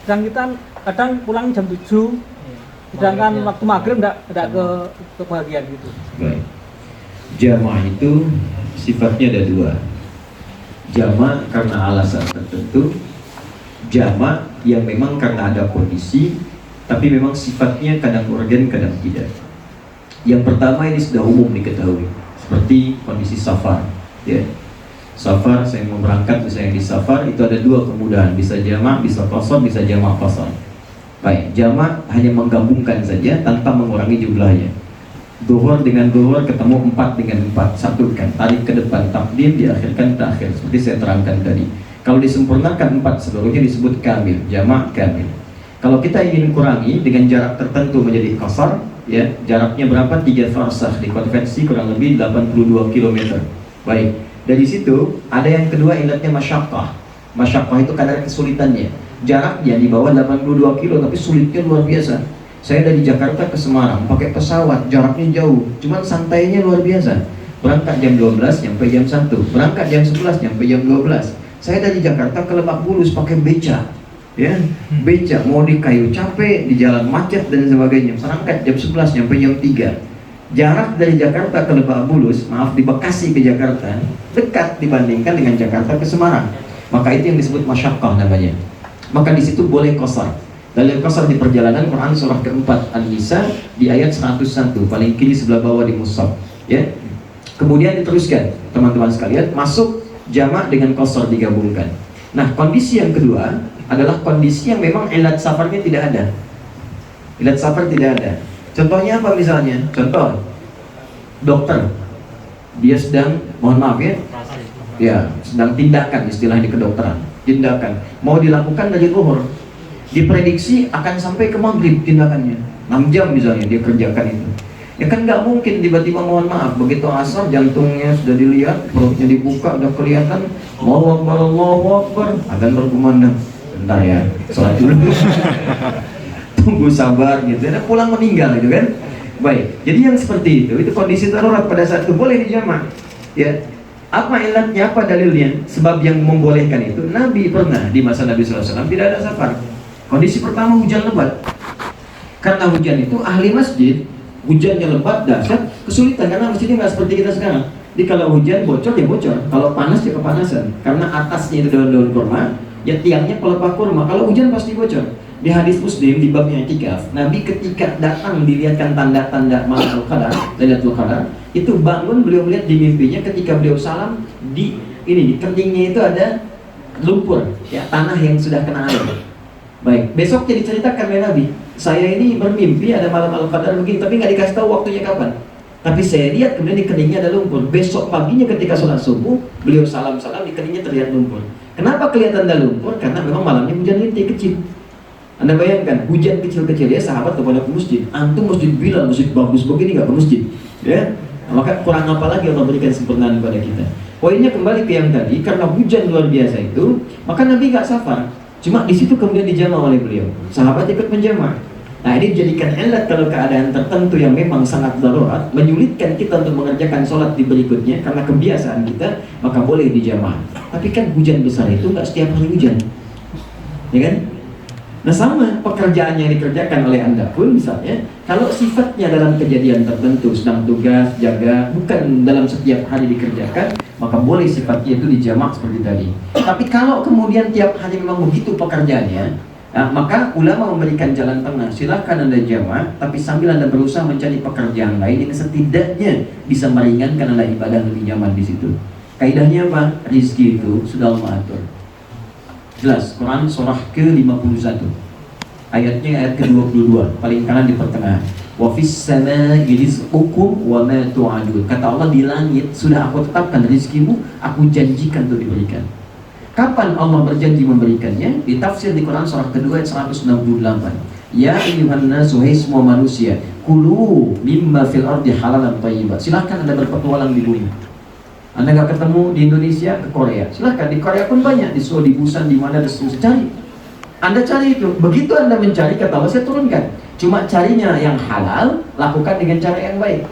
Dan kita kadang pulang jam 7, sedangkan waktu maghrib tidak ke bagian gitu. Baik. Jamaah itu sifatnya ada 2. Jamaah karena alasan tertentu, jamaah yang memang karena ada kondisi, tapi memang sifatnya kadang urgen, kadang tidak. Yang pertama ini sudah umum diketahui, seperti kondisi safar, ya. Safar, saya mau berangkat misalnya di safar, itu ada 2 kemudahan, bisa jamaah, bisa qasar, bisa jamaah qasar. Baik, jamaah hanya menggabungkan saja tanpa mengurangi jumlahnya. Zuhur dengan zuhur ketemu 4 dengan 4, satukan, tarik ke depan, takdim, diakhirkan terakhir, seperti saya terangkan tadi. Kalau disempurnakan 4 seluruhnya disebut kamil, jamaah kamil. Kalau kita ingin kurangi dengan jarak tertentu menjadi qasar, ya, jaraknya berapa? 3 farsakh, dikonversi kurang lebih 82 km. Baik, dari situ ada yang kedua ilatnya masyaqqah. Masyaqqah itu kadar kesulitannya. Jaraknya di bawah 82 kilo tapi sulitnya luar biasa. Saya dari Jakarta ke Semarang pakai pesawat, jaraknya jauh, cuman santainya luar biasa. Berangkat jam 12 nyampe jam 1, berangkat jam 11 nyampe jam 12. Saya dari Jakarta ke Lebak Bulus pakai beca, ya, beca, mau di kayu capek, di jalan macet dan sebagainya. Berangkat jam 11 nyampe jam 3. Jarak dari Jakarta ke Lebak Bulus, maaf, di Bekasi ke Jakarta dekat dibandingkan dengan Jakarta ke Semarang. Maka itu yang disebut masyaqqah namanya. Maka di situ boleh qasar. Dalil qasar di perjalanan Quran surah keempat An-Nisa di ayat 101, paling kiri sebelah bawah di mushaf, ya. Kemudian diteruskan teman-teman sekalian, masuk jamak dengan qasar digabungkan. Nah, kondisi yang kedua adalah kondisi yang memang ilat safarnya tidak ada. Ilat safar tidak ada. Contohnya apa misalnya? Contoh, dokter, dia sedang, mohon maaf ya, sedang tindakan, istilah di kedokteran, tindakan mau dilakukan dari zuhur, diprediksi akan sampai ke maghrib tindakannya, 6 jam misalnya dia kerjakan itu. Ya kan nggak mungkin tiba-tiba, mohon maaf, begitu asar jantungnya sudah dilihat, perutnya dibuka, udah kelihatan, Allahu Akbar, adzan berkumandang, bentar ya, sholat dulu. Tunggu sabar gitu, dan pulang meninggal gitu kan. Baik, jadi yang seperti itu kondisi darurat pada saat itu boleh dijamak. Ya, apa ilatnya, apa dalilnya? Sebab yang membolehkan itu, Nabi pernah di masa Nabi SAW tidak ada safar. Kondisi pertama hujan lebat. Karena hujan itu ahli masjid, hujannya lebat dahsyat, kesulitan karena masjidnya nggak seperti kita sekarang. Jadi kalau hujan bocor ya bocor, kalau panas ya kepanasan. Karena atasnya itu daun-daun kurma, ya tiangnya pelepah kurma. Kalau hujan pasti bocor. Di hadis Muslim di babnya i'tikaf, Nabi ketika datang dilihatkan tanda-tanda malam Qadar, Lailatul Qadar, itu bangun beliau melihat di mimpinya ketika beliau salam di keningnya itu ada lumpur, ya tanah yang sudah kena air. Baik, besoknya diceritakan oleh Nabi, saya ini bermimpi ada malam Al-Qadar begini, tapi nggak dikasih tahu waktunya kapan. Tapi saya lihat kemudian di keningnya ada lumpur. Besok paginya ketika sholat subuh, beliau salam-salam di keningnya terlihat lumpur. Kenapa kelihatan ada lumpur? Karena memang malamnya hujan rintik kecil. Anda bayangkan, hujan kecil-kecil ya sahabat kepada ke masjid. Antum masjid bilang, masjid bagus begini nggak ke masjid, ya? Maka kurang apa lagi Allah berikan sempurnaan kepada kita. Poinnya kembali ke yang tadi, karena hujan luar biasa itu, maka Nabi nggak safar. Cuma di situ kemudian dijamah oleh beliau. Sahabat ikut menjamah. Nah ini dijadikan ilat kalau keadaan tertentu yang memang sangat darurat, menyulitkan kita untuk mengerjakan sholat di berikutnya karena kebiasaan kita, maka boleh dijamah. Tapi kan hujan besar itu nggak setiap hari hujan, ya kan? Nah sama pekerjaan yang dikerjakan oleh Anda pun misalnya, kalau sifatnya dalam kejadian tertentu, sedang tugas, jaga, bukan dalam setiap hari dikerjakan, maka boleh sifatnya itu dijamak seperti tadi. Tapi kalau kemudian tiap hari memang begitu pekerjaannya, nah, maka ulama memberikan jalan tengah, silahkan Anda jamak, tapi sambil Anda berusaha mencari pekerjaan lain, ini setidaknya bisa meringankan Anda ibadah lebih nyaman di situ. Kaidahnya apa? Rizki itu sudah Allah atur. Jelas, Quran surah ke-51 ayatnya ayat ke-22 paling kanan di pertengahan. Wa fis samaa'i rizqukum wa ma tu'adun. Kata Allah, di langit sudah aku tetapkan rizkimu, aku janjikan untuk diberikan. Kapan Allah berjanji memberikannya? Ditafsir di Quran surah kedua ayat 168. Ya ayyuhan nasu, hai semua manusia, kulu mimma fil ardi halalan thayyiban. Silahkan Anda berpetualang di bumi. Anda nggak ketemu di Indonesia, ke Korea, silahkan. Di Korea pun banyak, di Seoul, di Busan, di mana ada cari. Anda cari itu. Begitu Anda mencari, kata Allah, saya turunkan. Cuma carinya yang halal, lakukan dengan cara yang baik.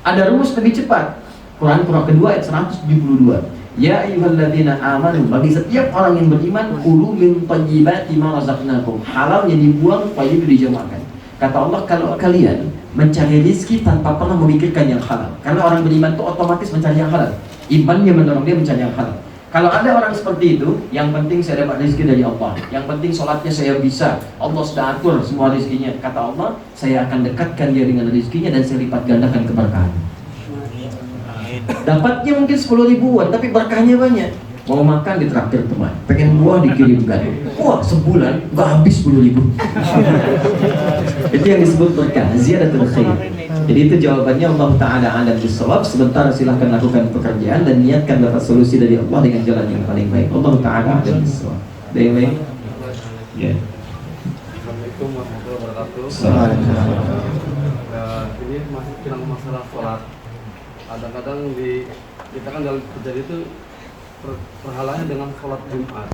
Ada rumus lebih cepat. Quran surah kedua ayat 172. Ya ayyuhalladzina amanu, bagi setiap orang yang beriman, kulu min thayyibati ma razaqnakum. Halalnya dibuang, thayyib dijamakan. Kata Allah, kalau kalian mencari rizki tanpa pernah memikirkan yang halal, karena orang beriman itu otomatis mencari yang halal. Imannya mendorong dia mencari yang halal. Kalau ada orang seperti itu, yang penting saya dapat rizki dari Allah, yang penting sholatnya saya bisa, Allah sudah atur semua rizkinya. Kata Allah, saya akan dekatkan dia dengan rizkinya dan saya lipat gandakan keberkahan. Dapatnya mungkin 10 ribuan, tapi berkahnya banyak. Mau makan ditraktir teman, pengen buah dikirimkan. Wah, sebulan nggak habis 10 ribu. Itu yang disebut berkah, ziyadatul khair. Jadi itu jawabannya, Allah Ta'ala alam bisawab. Sebentar silahkan lakukan pekerjaan dan niatkan dapat solusi dari Allah dengan jalan yang paling baik. Allah Ta'ala alam bisawab. Ada yang lain? Ya. Assalamualaikum warahmatullahi wabarakatuh. Ini masih tentang masalah sholat. Kadang-kadang kita kan dalam terjadi itu perhalanya dengan sholat Jumat.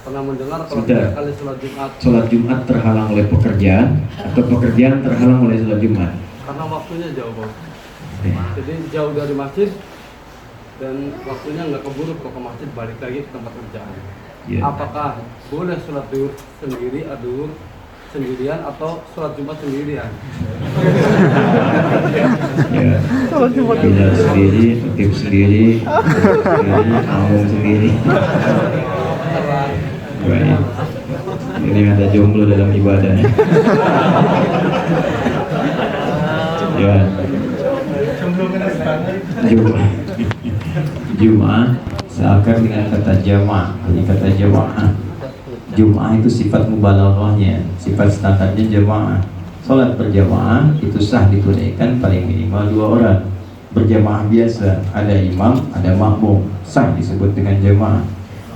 Pernah mendengar kalau tiga kali sholat Jumat. Sholat Jumat terhalang oleh pekerjaan atau pekerjaan terhalang oleh sholat Jumat? Karena waktunya jauh, Bang. Jadi jauh dari masjid dan waktunya nggak keburu kalau ke masjid, balik lagi ke tempat kerjaan. Ya. Apakah boleh sholat duhur sendirian atau sholat Jumat sendirian? Ya. Sholat Jumat sendiri, tertib sendiri, kamu sendiri. Baik. Ini ada jomblo dalam ibadah. Ya. Jumat seakan dengan kata jamaah. Jadi kata jamaah, Jum'ah itu sifat mubalaghahnya, sifat standarnya jamaah. Salat berjamaah itu sah ditunaikan paling minimal 2 orang. Berjamaah biasa, ada imam, ada makmum, sah disebut dengan jamaah.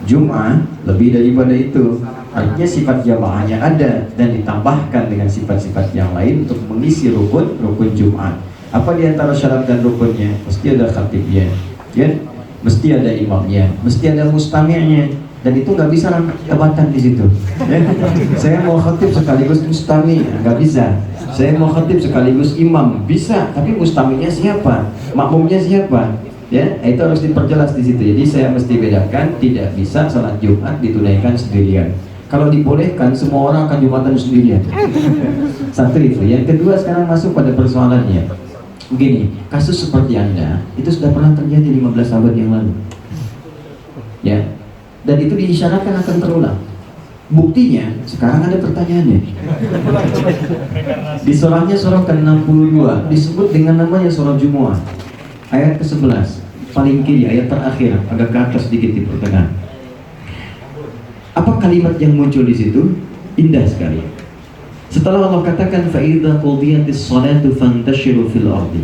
Jum'ah lebih daripada itu, artinya sifat jamaahnya ada dan ditambahkan dengan sifat-sifat yang lain untuk mengisi rukun Jum'ah. Apa di antara syarat dan rukunnya? Mesti ada khatibnya, ya? Mesti ada imamnya, mesti ada mustami'nya. dan itu nggak bisa rangkap jabatan di situ. Ya. Saya mau khatib sekaligus mustami, nggak bisa. Saya mau khatib sekaligus imam, bisa, tapi mustaminya siapa, makmumnya siapa? Ya, itu harus diperjelas di situ. Jadi saya mesti bedakan, tidak bisa salat Jumat ditunaikan sendirian. Kalau dibolehkan, semua orang akan Jumatan sendirian. Satu itu. Yang kedua, sekarang masuk pada persoalannya. Begini, kasus seperti Anda itu sudah pernah terjadi 15 abad yang lalu. Ya. Dan itu diisyaratkan akan terulang. Buktinya, sekarang ada pertanyaannya. Di surahnya, surah ke-62 disebut dengan namanya surah Jumu'ah. Ayat ke-11, paling kiri, ayat terakhir, agak ke atas sedikit di pertengahan. Apa kalimat yang muncul di situ? Indah sekali. Setelah Allah katakan فَإِذَا قُضِيَتِ الصَّلَاةُ فَانْتَشِرُوا فِي الْأَرْضِ.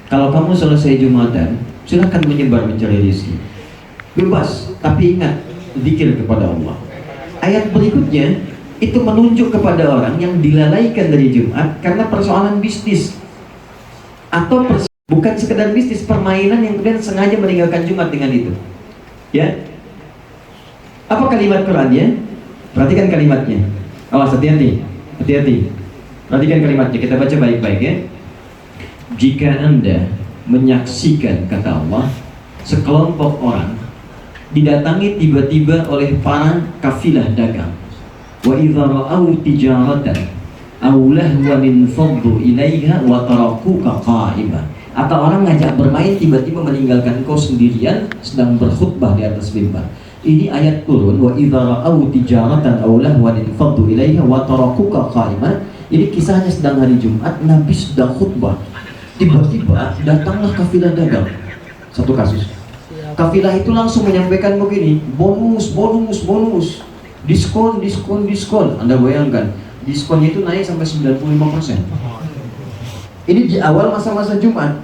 Kalau kamu selesai Jumatan, silakan menyebar mencari rezeki. Bebas, tapi ingat, zikir kepada Allah. Ayat berikutnya itu menunjuk kepada orang yang dilalaikan dari Jumat karena persoalan bisnis atau bukan sekedar bisnis, permainan yang kemudian sengaja meninggalkan Jumat dengan itu. Ya, apa kalimat Qurannya? Perhatikan kalimatnya. Awas, hati-hati, hati-hati. Perhatikan kalimatnya. Kita baca baik-baik ya. Jika Anda menyaksikan, kata Allah, sekelompok orang didatangi tiba-tiba oleh para kafilah dagang. Wa idza ra'aw tijaratan aw lahwan infaddu ilaiha wa tarakuka qa'iman. Atau orang ngajak bermain tiba-tiba meninggalkan kau sendirian sedang berkhutbah di atas mimbar. Ini ayat turun wa idza ra'aw tijaratan aw lahwan infaddu ilaiha wa tarakuka qa'iman. Ini kisahnya sedang hari Jumat, Nabi sedang khutbah. Tiba-tiba datanglah kafilah dagang. Satu kasus. Kafilah itu langsung menyampaikan begini, bonus, bonus, bonus, diskon, diskon, diskon. Anda bayangkan, diskonnya itu naik sampai 95%. Ini di awal masa-masa Jumat.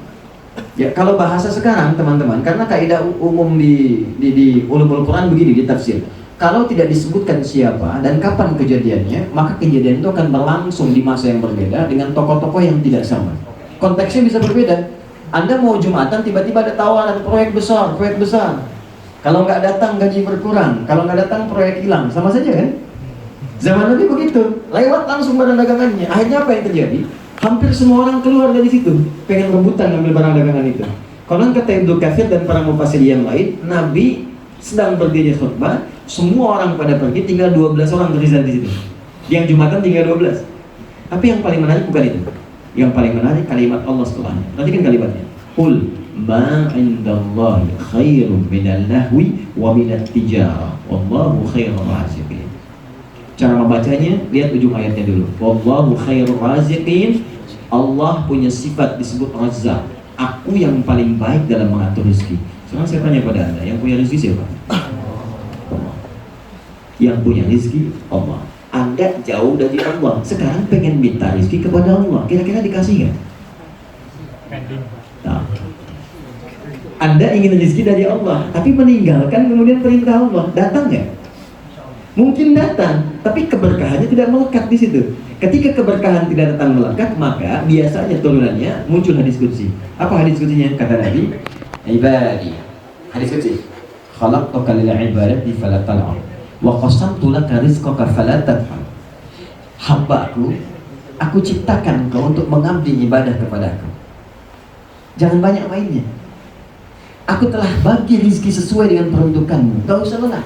Ya, kalau bahasa sekarang teman-teman, karena kaidah umum di ulumul Quran begini, di tafsir. Kalau tidak disebutkan siapa dan kapan kejadiannya, maka kejadian itu akan berlangsung di masa yang berbeda dengan tokoh-tokoh yang tidak sama. Konteksnya bisa berbeda. Anda mau Jumatan, tiba-tiba ada tawaran proyek besar, proyek besar. Kalau nggak datang gaji berkurang, kalau nggak datang proyek hilang, sama saja kan? Zaman Nabi begitu, lewat langsung barang dagangannya. Akhirnya apa yang terjadi? Hampir semua orang keluar dari situ, pengen rebutan ngambil barang dagangan itu. Konon kata Ibnu Katsir dan para mufassir yang lain, Nabi sedang berdiri khutbah, semua orang pada pergi, tinggal 12 orang tersisa di situ. Yang Jumatan tinggal 12. Tapi yang paling menarik bukan itu. Yang paling menarik kalimat Allah setelahnya. Perhatikan kalimatnya. Qul ma 'indallahi khairun minal lahwi wa minat tijarah. Wallahu khairur raziqin. Cara membacanya, lihat ujung ayatnya dulu. Wallahu khairur raziqin. Allah punya sifat disebut Razzaq. Aku yang paling baik dalam mengatur rezeki. Sekarang saya tanya pada Anda, yang punya rezeki siapa? Allah. Yang punya rezeki Allah. Anda jauh dari Allah, sekarang pengen minta rezeki kepada Allah, kira-kira dikasih nggak? Nah, Anda ingin rezeki dari Allah, tapi meninggalkan kemudian perintah Allah, datang nggak? Mungkin datang, tapi keberkahannya tidak melekat di situ. Ketika keberkahan tidak datang melekat, maka biasanya turunannya muncul hadis qudsi. Apa hadis qudsinya? Kata Nabi, ibadi. Hadis qudsi. Khalaqtuka lil ibadati fala tal'am. Wa qasamtu laka rizqaka fala tadham. Hambaku, aku ciptakan engkau untuk mengabdi ibadah kepadaku. Jangan banyak mainnya. Aku telah bagi rezeki sesuai dengan peruntukanmu. Gak usah lelah.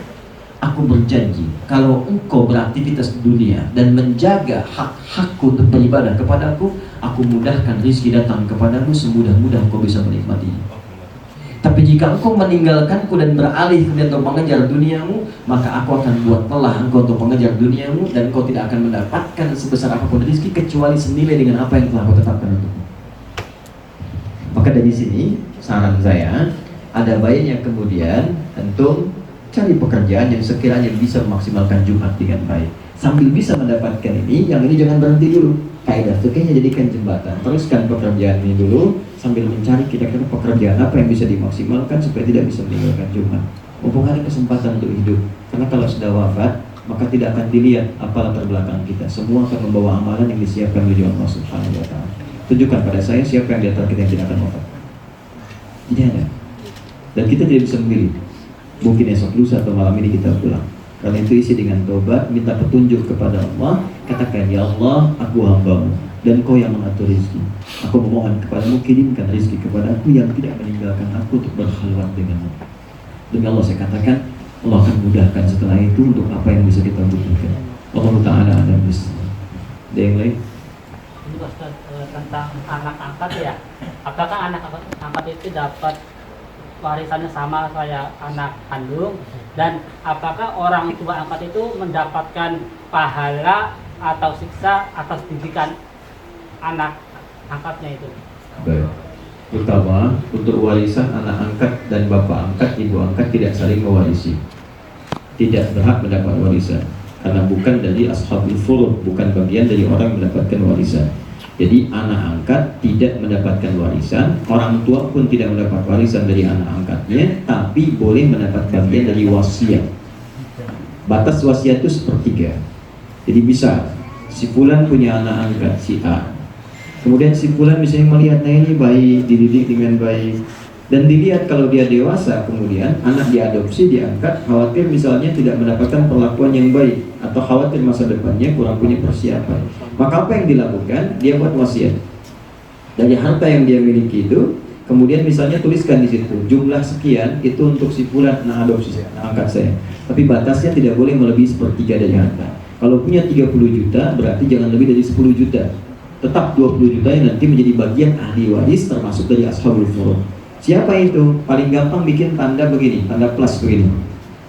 Aku berjanji, kalau engkau beraktivitas di dunia dan menjaga hak-hakku untuk beribadah kepadaku, aku mudahkan rezeki datang kepadamu semudah-mudah engkau bisa menikmatinya. Tapi jika engkau meninggalkanku dan beralih kemudian untuk mengejar duniamu, maka aku akan buat lelah engkau untuk mengejar duniamu dan engkau tidak akan mendapatkan sebesar apapun rezeki kecuali senilai dengan apa yang telah kau tetapkan untukmu. Maka dari sini saran saya, ada baiknya kemudian tentu cari pekerjaan yang sekiranya bisa memaksimalkan Jumat dengan baik. Sambil bisa mendapatkan ini, yang ini jangan berhenti dulu. Kaidah fikihnya jadikan jembatan. Teruskan pekerjaan ini dulu sambil mencari kira-kira pekerjaan apa yang bisa dimaksimalkan supaya tidak bisa meninggalkan Jumat. Mumpung ada kesempatan untuk hidup. Karena kalau sudah wafat, maka tidak akan dilihat apa latar belakang kita. Semua akan membawa amalan yang disiapkan oleh Allah Subhanahu wa taala. Tunjukkan pada saya siapa yang di antara kita yang tidak akan wafat. Tidak ada. Dan kita tidak bisa memilih. Mungkin esok lusa atau malam ini kita pulang. Karena itu isi dengan tobat, minta petunjuk kepada Allah. Katakan, ya Allah, aku hambamu dan kau yang mengatur rezeki. Aku memohon kepadamu, kirimkan rezeki kepada aku yang tidak meninggalkan aku untuk berkhulwat denganmu. Demi Allah saya katakan, Allah akan mudahkan setelah itu untuk apa yang bisa kita butuhkan. Allah Ta'ala ada bisa. Ada yang lain? Ini Ustaz, tentang anak angkat ya. Apakah anak angkat itu dapat warisannya sama saya anak kandung, dan apakah orang tua angkat itu mendapatkan pahala atau siksa atas didikan anak angkatnya itu? Baik. Pertama, untuk warisan anak angkat dan bapak angkat, ibu angkat tidak saling mewarisi. Tidak berhak mendapat warisan karena bukan dari ashabul furud, bukan bagian dari orang yang mendapatkan warisan. Jadi anak angkat tidak mendapatkan warisan, orang tua pun tidak mendapat warisan dari anak angkatnya, tapi boleh mendapat bagian dari wasiat. Batas wasiat itu sepertiga. Jadi bisa si fulan punya anak angkat si A, kemudian si fulan misalnya melihat nah ini baik, dididik dengan baik, dan dilihat kalau dia dewasa, kemudian anak diadopsi, diangkat, khawatir misalnya tidak mendapatkan perlakuan yang baik, atau khawatir masa depannya kurang punya persiapan, maka apa yang dilakukan? Dia buat wasiat dari harta yang dia miliki itu, kemudian misalnya tuliskan di situ jumlah sekian itu untuk si fulan anak adopsi saya, anak angkat saya, tapi batasnya tidak boleh melebihi sepertiga dari harta. Kalau punya 30 juta berarti jangan lebih dari 10 juta, tetap 20 juta yang nanti menjadi bagian ahli waris termasuk dari ashabul furud. Siapa itu? Paling gampang bikin tanda begini, tanda plus begini.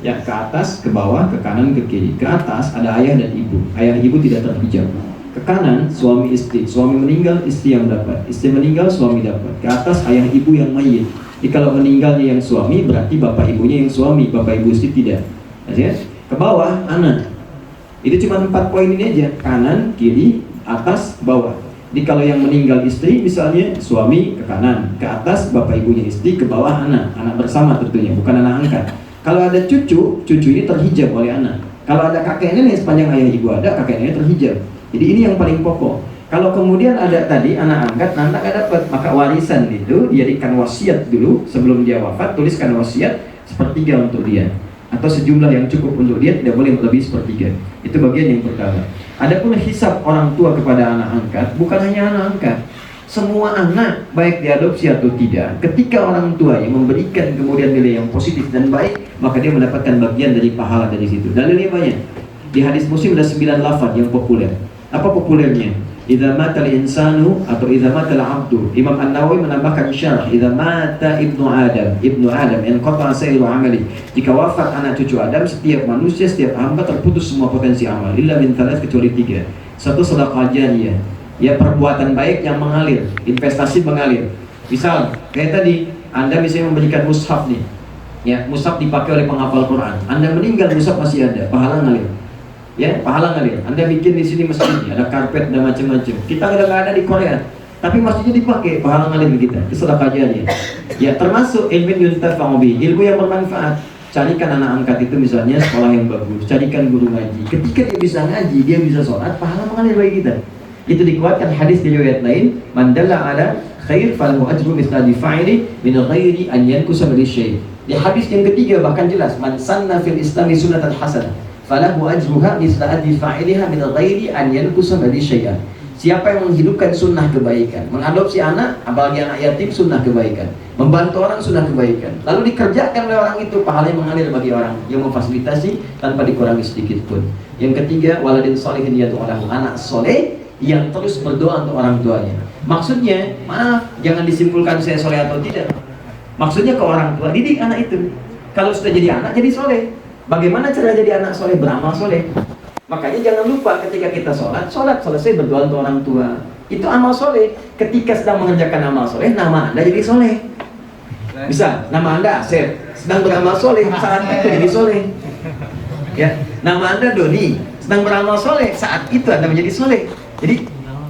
Ya, ke atas, ke bawah, ke kanan, ke kiri. Ke atas ada ayah dan ibu. Ayah ibu tidak terhijab. Ke kanan suami istri. Suami meninggal, istri yang dapat. Istri meninggal, suami dapat. Ke atas ayah ibu yang mayit. Jadi kalau meninggalnya yang suami berarti bapak ibunya yang suami, bapak ibu istri tidak. Ya? Ke bawah anak. Itu cuma 4 poin ini aja. Kanan, kiri, atas, bawah. Jadi kalau yang meninggal istri misalnya suami ke kanan, ke atas bapak ibunya istri, ke bawah anak, anak bersama tentunya, bukan anak angkat. Kalau ada cucu, cucu ini terhijab oleh anak. Kalau ada kakek nenek sepanjang ayah ibu ada, kakek nenek terhijab. Jadi ini yang paling pokok. Kalau kemudian ada tadi anak angkat, anak nggak dapat, maka warisan itu dijadikan wasiat dulu sebelum dia wafat, tuliskan wasiat sepertiga untuk dia, atau sejumlah yang cukup untuk dia, tidak boleh melebihi sepertiga. Itu bagian yang pertama. Adapun hisab orang tua kepada anak angkat, bukan hanya anak angkat, semua anak baik diadopsi atau tidak, ketika orang tua yang memberikan kemudian nilai yang positif dan baik, maka dia mendapatkan bagian dari pahala dari situ. Dalilnya banyak. Di hadis Muslim ada 9 lafaz yang populer. Apa populernya? Idza matal insanu atau idza matal abdu. Imam An-Nawawi menambahkan syarah, idza mata ibnu Adam yang qata sayru amali. Jika wafat anak cucu Adam, setiap manusia, setiap hamba terputus semua potensi amal illa min thalath, kecuali 3. Satu sedekah jariyah, ya perbuatan baik yang mengalir, investasi mengalir. Misal kayak tadi Anda misalnya memberikan mushaf nih, ya mushaf dipakai oleh penghafal Quran, Anda meninggal mushaf masih ada, pahala ngalir. Ya, pahala ngalir. Anda bikin di sini masjid, ada karpet, ada macam-macam. Kita udah nggak ada di Korea, tapi masjidnya dipakai, pahala ngalir kita. Itu sedekah jariyah. Ya, termasuk ilmu yuntafa'u bihi, ilmu yang bermanfaat. Carikan anak angkat itu misalnya sekolah yang bagus, carikan guru ngaji. Ketika dia bisa ngaji, dia bisa sholat, pahala mengalir bagi kita. Itu dikuatkan hadis di riwayat lain, man dalla ala khair falahu ajru mithla fa'ili min ghairi an yankusa min syai'. Di hadis yang ketiga bahkan jelas, man sanna fil islami sunnatan hasanah falahu ajruha mithla ajri fa'iliha min ghairi an yankusa min syai'an. Siapa yang menghidupkan sunnah kebaikan, mengadopsi anak, apalagi anak yatim, sunnah kebaikan, membantu orang, sunnah kebaikan, lalu dikerjakan oleh orang itu, pahala yang mengalir bagi orang yang memfasilitasi tanpa dikurangi sedikit pun. Yang ketiga, waladin sholihin yad'u lahu, anak soleh yang terus berdoa untuk orang tuanya. Maksudnya, maaf, jangan disimpulkan saya soleh atau tidak. Maksudnya ke orang tua, didik anak itu. Kalau sudah jadi anak, jadi soleh. Bagaimana cara jadi anak soleh? Beramal soleh. Makanya jangan lupa ketika kita sholat selesai berdoa untuk orang tua. Itu amal soleh. Ketika sedang mengerjakan amal soleh, nama Anda jadi soleh. Bisa, nama Anda Asep, sedang beramal soleh, saat itu jadi soleh. Ya, nama Anda Doni, sedang beramal soleh, saat itu Anda menjadi soleh. Jadi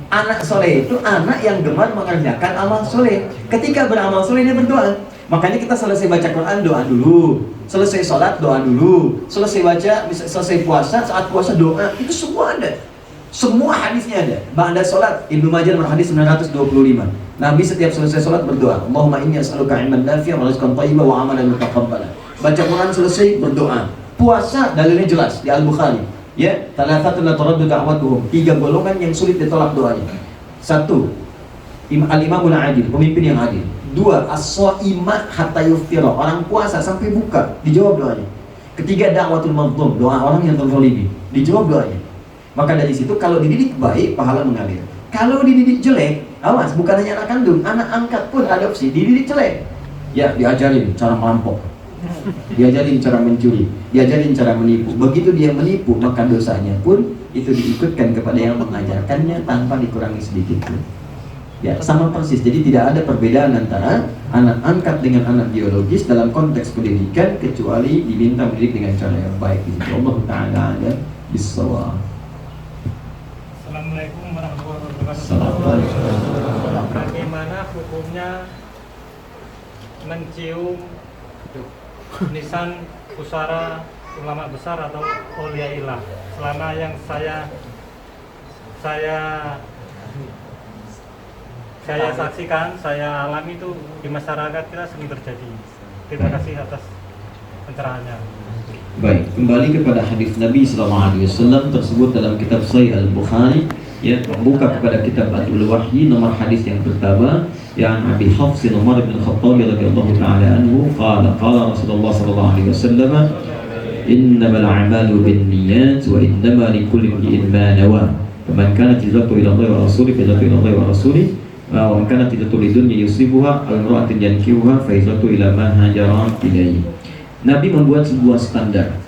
anak soleh itu anak yang gemar mengerjakan amal soleh. Ketika beramal soleh dia berdoa. Makanya kita selesai baca Quran doa dulu, selesai sholat doa dulu, selesai baca, selesai puasa, saat puasa doa, itu semua ada. Semua hadisnya ada. Ba'da sholat, Ibnu Majah hadis 925. Nabi setiap selesai sholat berdoa, Allahumma inni as'aluka ilman nafi'an wa rizqan thayyiban wa amalan mutaqabbala. baca Quran selesai berdoa. Puasa dalilnya jelas di Al-Bukhari. Ya, thalathatun la turaddu da'watuhum. 3 golongan yang sulit ditolak doanya. 1, al-imamul adil, pemimpin yang adil. 2, as-shaima hatta yuftira, orang puasa sampai buka, dijawab doanya. Ketiga, da'watul mazlum, doa orang yang terzalimi, dijawab doanya. Maka dari situ kalau dididik baik, pahala mengalir. Kalau dididik jelek, awas, bukan hanya anak kandung, anak angkat pun adopsi, dididik jelek. Ya, diajarin cara merampok, diajarin cara mencuri, diajarin cara menipu. Begitu dia menipu, maka dosanya pun itu diikutkan kepada yang mengajarkannya tanpa dikurangi sedikit pun. Ya, sama persis. Jadi tidak ada perbedaan antara anak angkat dengan anak biologis dalam konteks pendidikan, kecuali diminta mendidik dengan cara yang baik. Allah Ta'ala ada bisawab. Assalamualaikum warahmatullahi wabarakatuh. Bagaimana hukumnya mencium nisan pusara ulama besar atau auliaillah? Selama yang saya saksikan, saya alami itu di masyarakat kita sering terjadi. Terima kasih atas pencerahannya. Baik, kembali kepada hadis Nabi SAW tersebut dalam kitab Sahih Al-Bukhari. Ya, membuka kepada kitab Al Wahyi, nomor hadis yang pertama, yang Abi Hafs Umar bin Khattab radhiyallahu ta'ala anhu, qala Rasulullah sallallahu alaihi wasallam, innamal a'malu binniyat wa innama likulli imrin ma nawa. Faman kanat hijratuhu ila Allah wa rasulih fa hijratuhu ila Allah wa rasulih. Wa man kanat hijratuhu lidunya yusibuha aw imra'atin yankihuha fa hijratuhu ila ma hajara ilaihi. Nabi membuat sebuah standar.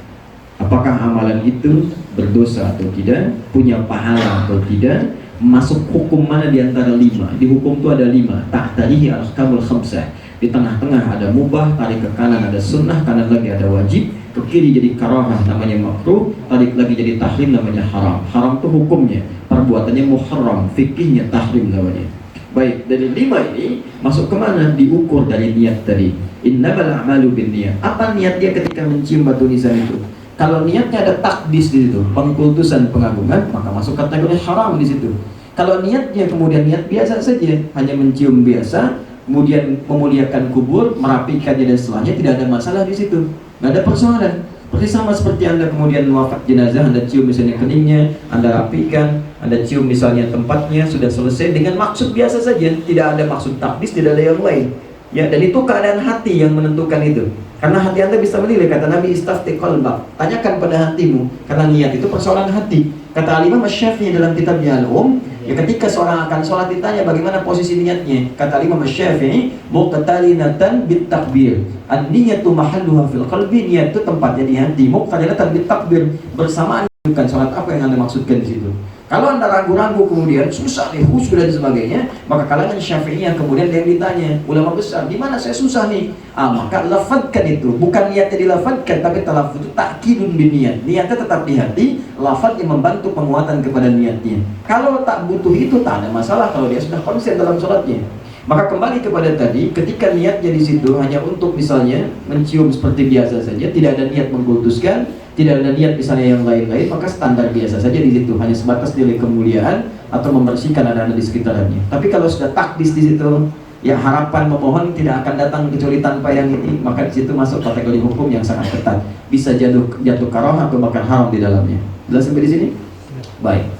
Apakah amalan itu berdosa atau tidak, punya pahala atau tidak, masuk hukum mana di antara 5. Di hukum itu ada 5. Tahtarihi al-ahkamul khamsah. Di tengah-tengah ada mubah, tarik ke kanan ada sunnah, kanan lagi ada wajib, ke kiri jadi karahah namanya makruh, tarik lagi jadi tahrim namanya haram. Haram itu hukumnya, perbuatannya muharram, fikihnya tahrim namanya. Baik, dari 5 ini masuk kemana? Diukur dari niat tadi. Innamal a'malu binniyat. Apa niat dia ketika mencium batu nisan itu? Kalau niatnya ada takdis di situ, pengkultusan, pengagungan, maka masuk kategori haram di situ. Kalau niatnya kemudian niat biasa saja, hanya mencium biasa, kemudian memuliakan kubur, merapikannya dan setelahnya, tidak ada masalah di situ. Nggak ada persoalan. Persis sama seperti Anda kemudian wafat jenazah, Anda cium misalnya keningnya, Anda rapikan, Anda cium misalnya tempatnya, sudah selesai dengan maksud biasa saja, tidak ada maksud takdis, tidak ada yang lain. Ya, dan itu keadaan hati yang menentukan itu. Karena hati Anda bisa menilai, kata Nabi, istafti qalbak, tanyakan pada hatimu, karena niat itu persoalan hati. Kata Al-Imam Asy-Syafi'i dalam kitabnya Al-Um, ya ketika seorang akan sholat ditanya bagaimana posisi niatnya. Kata Al-Imam Asy-Syafi'i, muqtarinatan bitakbir. An-niyatu mahalluha fil qalbi, niat itu tempatnya di hati. Muqtarinatan bitakbir, bersamaan menunjukkan sholat apa yang Anda maksudkan di situ. Kalau Anda ragu-ragu kemudian susah nih, khusyuk dan sebagainya, maka kalangan Syafi'iyah kemudian dia ditanya, ulama besar, di mana saya susah nih? Maka lafadkan itu, bukan niatnya dilafadkan, tapi talafuz itu takkidun biniat. Niatnya tetap di hati, lafadnya membantu penguatan kepada niatnya. Kalau tak butuh itu, tak ada masalah kalau dia sudah konsen dalam sholatnya. Maka kembali kepada tadi, ketika niatnya di situ hanya untuk misalnya mencium seperti biasa saja, tidak ada niat mengkultuskan, tidak ada niat misalnya yang lain-lain, maka standar biasa saja di situ, hanya sebatas nilai kemuliaan atau membersihkan anak-anak di sekitarnya. Tapi kalau sudah takdis di situ, ya harapan memohon tidak akan datang kecuali tanpa yang ini, maka di situ masuk kategori hukum yang sangat ketat, bisa jatuh karahah atau bahkan haram di dalamnya. Jelas sampai di sini? Baik.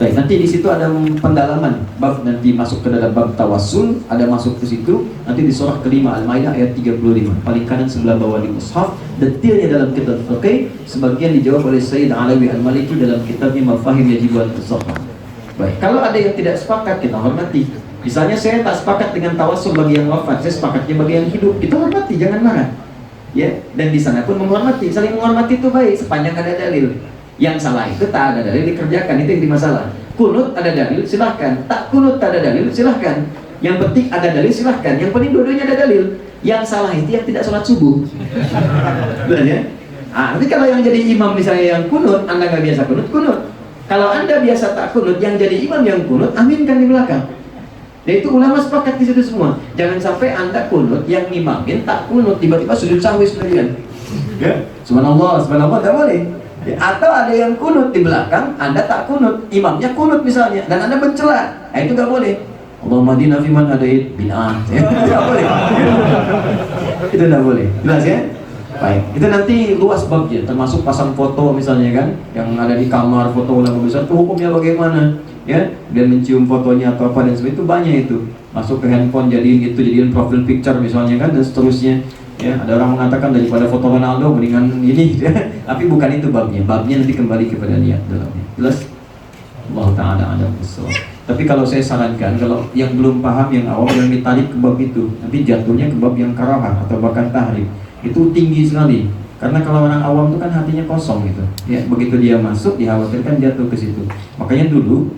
Baik, nanti di situ ada pendalaman bab, nanti masuk ke dalam bab tawassul, ada masuk ke situ nanti di surah kelima Al-Maidah ayat 35, paling kanan sebelah bawah di mushaf. Detailnya dalam kitab fiqh, sebagian dijawab oleh Sayyid Alawi Al-Maliki dalam kitabnya Mafahim Yajib Al-Tasahhah. Baik, kalau ada yang tidak sepakat kita hormati. Misalnya saya tak sepakat dengan tawassul bagi yang wafat, saya sepakatnya bagi yang hidup, kita hormati, jangan marah. Ya, dan di sana pun menghormati, saling menghormati itu baik sepanjang ada dalil. Yang salah itu tak ada dalil dikerjakan, itu yang dimasalah. Kunut ada dalil, silahkan. Tak kunut tak ada dalil, silahkan. Yang penting ada dalil, silahkan. Yang penting dua-duanya ada dalil. Yang salah itu yang tidak sholat subuh. Benar ya? Tapi kalau yang jadi imam misalnya yang kunut, Anda nggak biasa kunut. Kalau Anda biasa tak kunut, yang jadi imam yang kunut, aminkan di belakang. Dan itu ulama sepakat di situ semua. Jangan sampai Anda kunut, yang imamin tak kunut, tiba-tiba sujud sahwi sekalian. Ya, subhanallah, tak boleh. Ya, atau ada yang kunut di belakang, Anda tak kunut, imamnya kunut misalnya, dan Anda mencela, itu gak boleh. Allahumma hadina fiman hadait, bin'ah. Itu gak boleh. Itu gak boleh. Jelas ya? Baik, itu nanti luas babnya, termasuk pasang foto misalnya kan, yang ada di kamar foto ulama besar itu hukumnya bagaimana, ya? Dan mencium fotonya atau apa dan sebagainya itu banyak itu. Masuk ke handphone jadiin profil picture misalnya kan dan seterusnya. Ya, ada orang mengatakan daripada foto Ronaldo mendingan ini, tapi bukan itu babnya. Babnya nanti kembali kepada niat dalamnya. Jelas? Allah Ta'ala ada usul. Tapi kalau saya sarankan, kalau yang belum paham, yang awam yang ditarik ke bab itu, nanti jatuhnya ke bab yang karahah atau bahkan tahrim. Itu tinggi sekali. Karena kalau orang awam itu kan hatinya kosong gitu. Ya, begitu dia masuk, dikhawatirkan jatuh ke situ. Makanya dulu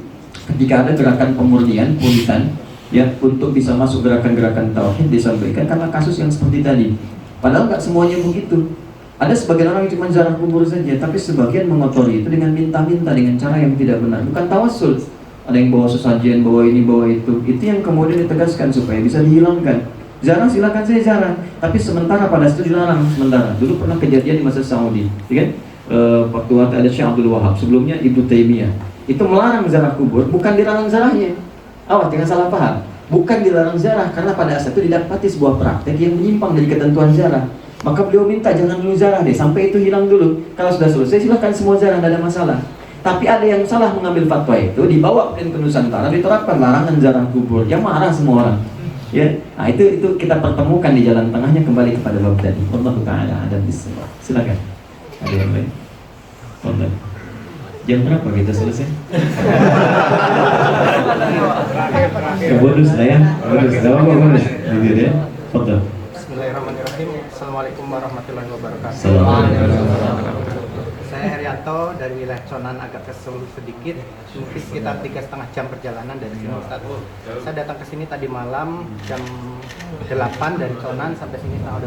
ketika ada gerakan pemurnian, puritan, ya untuk bisa masuk gerakan-gerakan tauhid disampaikan karena kasus yang seperti tadi. Padahal nggak semuanya begitu. Ada sebagian orang yang cuma ziarah kubur saja, tapi sebagian mengotori itu dengan minta-minta dengan cara yang tidak benar. Bukan tawassul. Ada yang bawa sesajen, bawa ini, bawa itu. Itu yang kemudian ditegaskan supaya bisa dihilangkan. Ziarah silakan saya ziarah, tapi sementara pada situ dilarang sementara. Dulu pernah kejadian di masa Saudi, ya kan? Waktu ada Syekh Abdul Wahab, sebelumnya Ibnu Taimiyah. Itu melarang ziarah kubur, bukan dilarang ziarahnya. Awas jangan salah paham. Bukan dilarang ziarah karena pada saat itu didapati sebuah praktek yang menyimpang dari ketentuan ziarah. Maka beliau minta jangan dulu ziarah deh sampai itu hilang dulu. Kalau sudah selesai silahkan semua ziarah, tidak ada masalah. Tapi ada yang salah mengambil fatwa itu, dibawa ke Nusantara, diterapkan larangan ziarah kubur. Yang marah semua orang. Ya, nah itu kita pertemukan di jalan tengahnya kembali kepada bab tadi. Allah Ta'ala ada bismillah. Silakan. Ada yang lain? Allah. Jam berapa kita selesai? Ya bonus lah ya. Bonus. Gak apa-apa bonus. Gitu ya. Foto. Bismillahirrahmanirrahim. Assalamualaikum warahmatullahi wabarakatuh. Assalamualaikum. Saya Herianto dari wilayah Conan, agak ke Solo sedikit, mungkin sekitar 3,5 jam perjalanan dari sini Ustaz. Saya datang ke sini tadi malam jam 8 dari Conan sampai sini setengah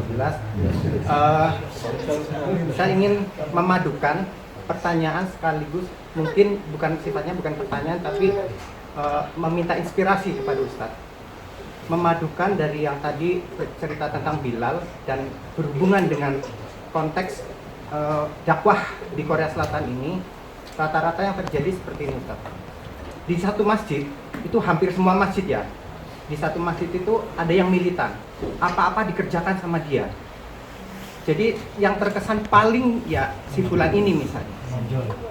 12. Saya ingin memadukan pertanyaan sekaligus, mungkin sifatnya bukan pertanyaan tapi meminta inspirasi kepada Ustadz. Memadukan dari yang tadi cerita tentang Bilal dan berhubungan dengan konteks dakwah di Korea Selatan ini, rata-rata yang terjadi seperti ini Ustadz. Di satu masjid, itu hampir semua masjid ya, di satu masjid itu ada yang militan, apa-apa dikerjakan sama dia. Jadi yang terkesan paling ya si fulan ini misalnya.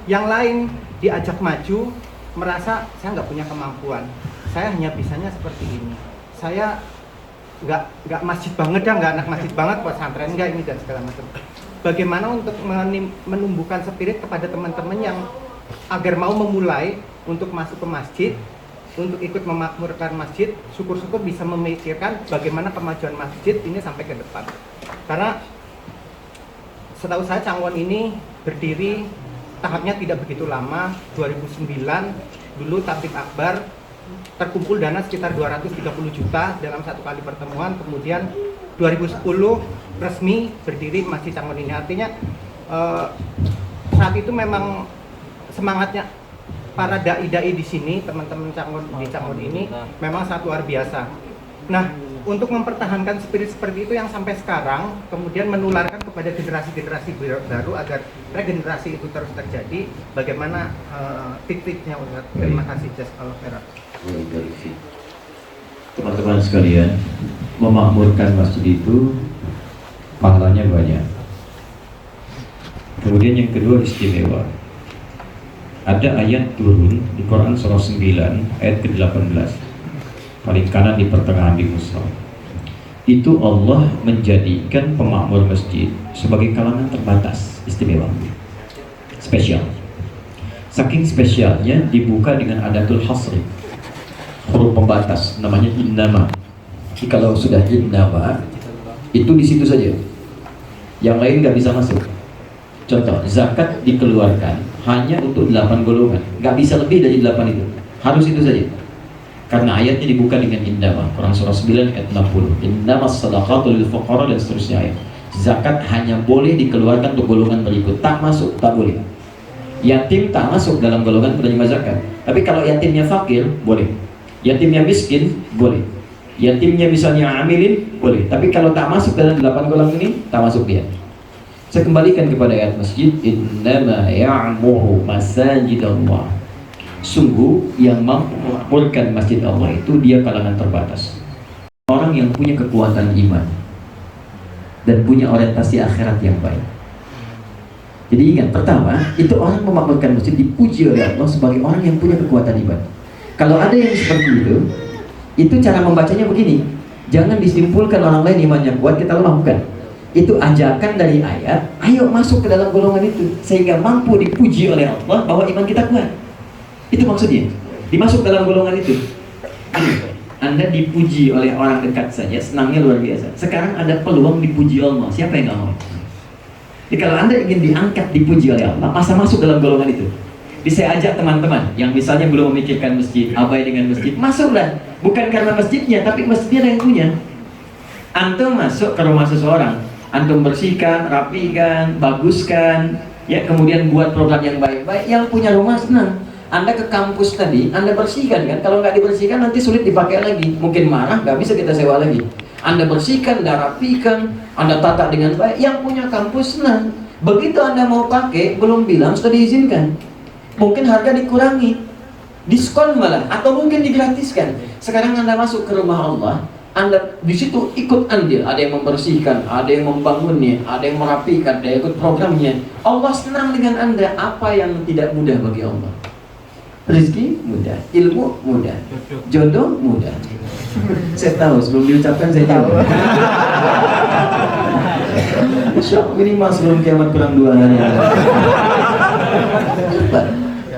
Yang lain diajak maju, merasa saya nggak punya kemampuan, saya hanya bisanya seperti ini. Saya nggak masjid banget ya, nggak anak masjid banget, pesantren nggak ini dan segala macam. Bagaimana untuk menumbuhkan spirit kepada teman-teman yang agar mau memulai untuk masuk ke masjid, untuk ikut memakmurkan masjid, syukur-syukur bisa memikirkan bagaimana kemajuan masjid ini sampai ke depan. Karena setahu saya Changwon ini berdiri tahapnya tidak begitu lama. 2009 dulu tablik akbar, terkumpul dana sekitar 230 juta dalam satu kali pertemuan. Kemudian 2010 resmi berdiri Masjid Changwon ini. Artinya saat itu memang semangatnya para dai-dai di sini, teman-teman di Changwon ini memang sangat luar biasa. Nah, untuk mempertahankan spirit seperti itu yang sampai sekarang kemudian menularkan kepada generasi-generasi baru agar regenerasi itu terus terjadi, bagaimana titik-titiknya Ustaz? Terima kasih jazakallahu khairan. Teman-teman sekalian, memakmurkan masjid itu pahalanya banyak. Kemudian yang kedua istimewa. Ada ayat turun di Quran surah 9 ayat ke-18. Paling kanan di pertengahan di mushaf. Itu Allah menjadikan pemakmur masjid sebagai kalangan terbatas, istimewa, spesial. Saking spesialnya dibuka dengan adatul hasri, huruf pembatas, namanya innama. Jadi kalau sudah innama, itu di situ saja. Yang lain nggak bisa masuk. Contoh, zakat dikeluarkan hanya untuk 8 golongan, nggak bisa lebih dari 8 itu, harus itu saja. Karena ayatnya dibuka dengan innama, Quran surah 9 ayat 60. Innamas shadaqatu lil fuqara dan seterusnya ayat. Zakat hanya boleh dikeluarkan untuk golongan berikut, tak masuk, tak boleh. Yatim tak masuk dalam golongan penerima zakat. Tapi kalau yatimnya fakir, boleh. Yatimnya miskin, boleh. Yatimnya misalnya amilin, boleh. Tapi kalau tak masuk dalam 8 golongan ini, tak masuk dia. Saya kembalikan kepada ayat masjid, innama ya'muru masajidallah. Sungguh yang mampu memakmurkan masjid Allah itu dia kalangan terbatas. Orang yang punya kekuatan iman. dan punya orientasi akhirat yang baik. Jadi ingat, pertama, itu orang memakmurkan masjid dipuji oleh Allah sebagai orang yang punya kekuatan ibadah. Kalau ada yang seperti itu cara membacanya begini. Jangan disimpulkan orang lain imannya kuat, kita lemah, bukan. Itu ajakan dari ayat, ayo masuk ke dalam golongan itu, sehingga mampu dipuji oleh Allah bahwa iman kita kuat. Itu maksudnya, dimasuk dalam golongan itu. Anda dipuji oleh orang dekat saja, senangnya luar biasa. Sekarang ada peluang dipuji Allah, siapa yang gak mau? Jadi kalau Anda ingin diangkat, dipuji oleh Allah, masa masuk dalam golongan itu. Jadi saya ajak teman-teman yang misalnya belum memikirkan masjid, abai dengan masjid, masuklah. Bukan karena masjidnya, tapi masjidnya yang punya. Antum masuk ke rumah seseorang, antum bersihkan, rapikan, baguskan, ya, kemudian buat program yang baik-baik. Yang punya rumah senang. Anda ke kampus tadi, Anda bersihkan kan? Kalau nggak dibersihkan nanti sulit dipakai lagi. Mungkin marah, nggak bisa kita sewa lagi. Anda bersihkan, Anda rapikan, Anda tata dengan baik. Yang punya kampus senang. Begitu Anda mau pakai, belum bilang sudah diizinkan. Mungkin harga dikurangi, diskon malah, atau mungkin digratiskan. Sekarang Anda masuk ke rumah Allah, Anda di situ ikut andil. Ada yang membersihkan, ada yang membangunnya, ada yang merapikan, ada yang ikut programnya. Allah senang dengan Anda. Apa yang tidak mudah bagi Allah? Rezeki mudah, ilmu mudah, jodoh mudah. Saya tahu, sebelum diucapkan saya tahu. Syok minimal sebelum kiamat kurang 2 hari.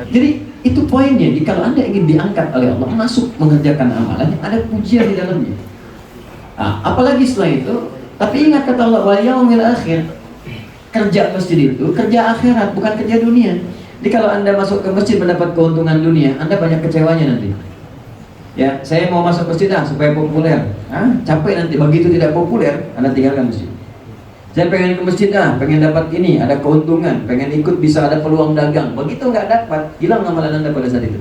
Jadi itu poinnya. Jadi kalau Anda ingin diangkat oleh Allah, masuk mengerjakan amalan, ada pujian di dalamnya. Nah, apalagi setelah itu, tapi ingat kata Allah, wal yaumil akhir. Kerja masjid itu kerja akhirat, bukan kerja dunia. Jadi kalau Anda masuk ke masjid mendapat keuntungan dunia, Anda banyak kecewanya nanti. Ya, saya mau masuk masjid supaya populer. Capek nanti. Begitu tidak populer, Anda tinggalkan masjid. Saya pengen ke masjid pengen dapat ini, ada keuntungan, pengen ikut bisa ada peluang dagang. Begitu nggak dapat, hilang amalan Anda pada saat itu.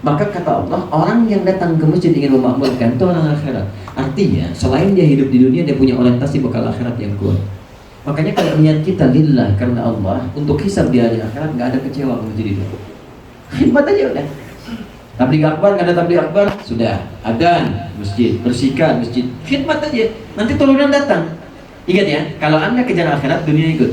Maka kata Allah, orang yang datang ke masjid ingin memakmurkan itu orang akhirat. Artinya, selain dia hidup di dunia, dia punya orientasi bekal akhirat yang kuat. Makanya kalau niat kita lillah karena Allah, untuk hisab di hari akhirat nggak ada kecewa ke masjid itu. Khidmat aja udah. Tabligh akbar, nggak ada tabligh akbar, sudah. Adzan masjid, bersihkan masjid, khidmat aja. Nanti turunan datang. Ingat ya, kalau Anda kejar akhirat, dunia ikut.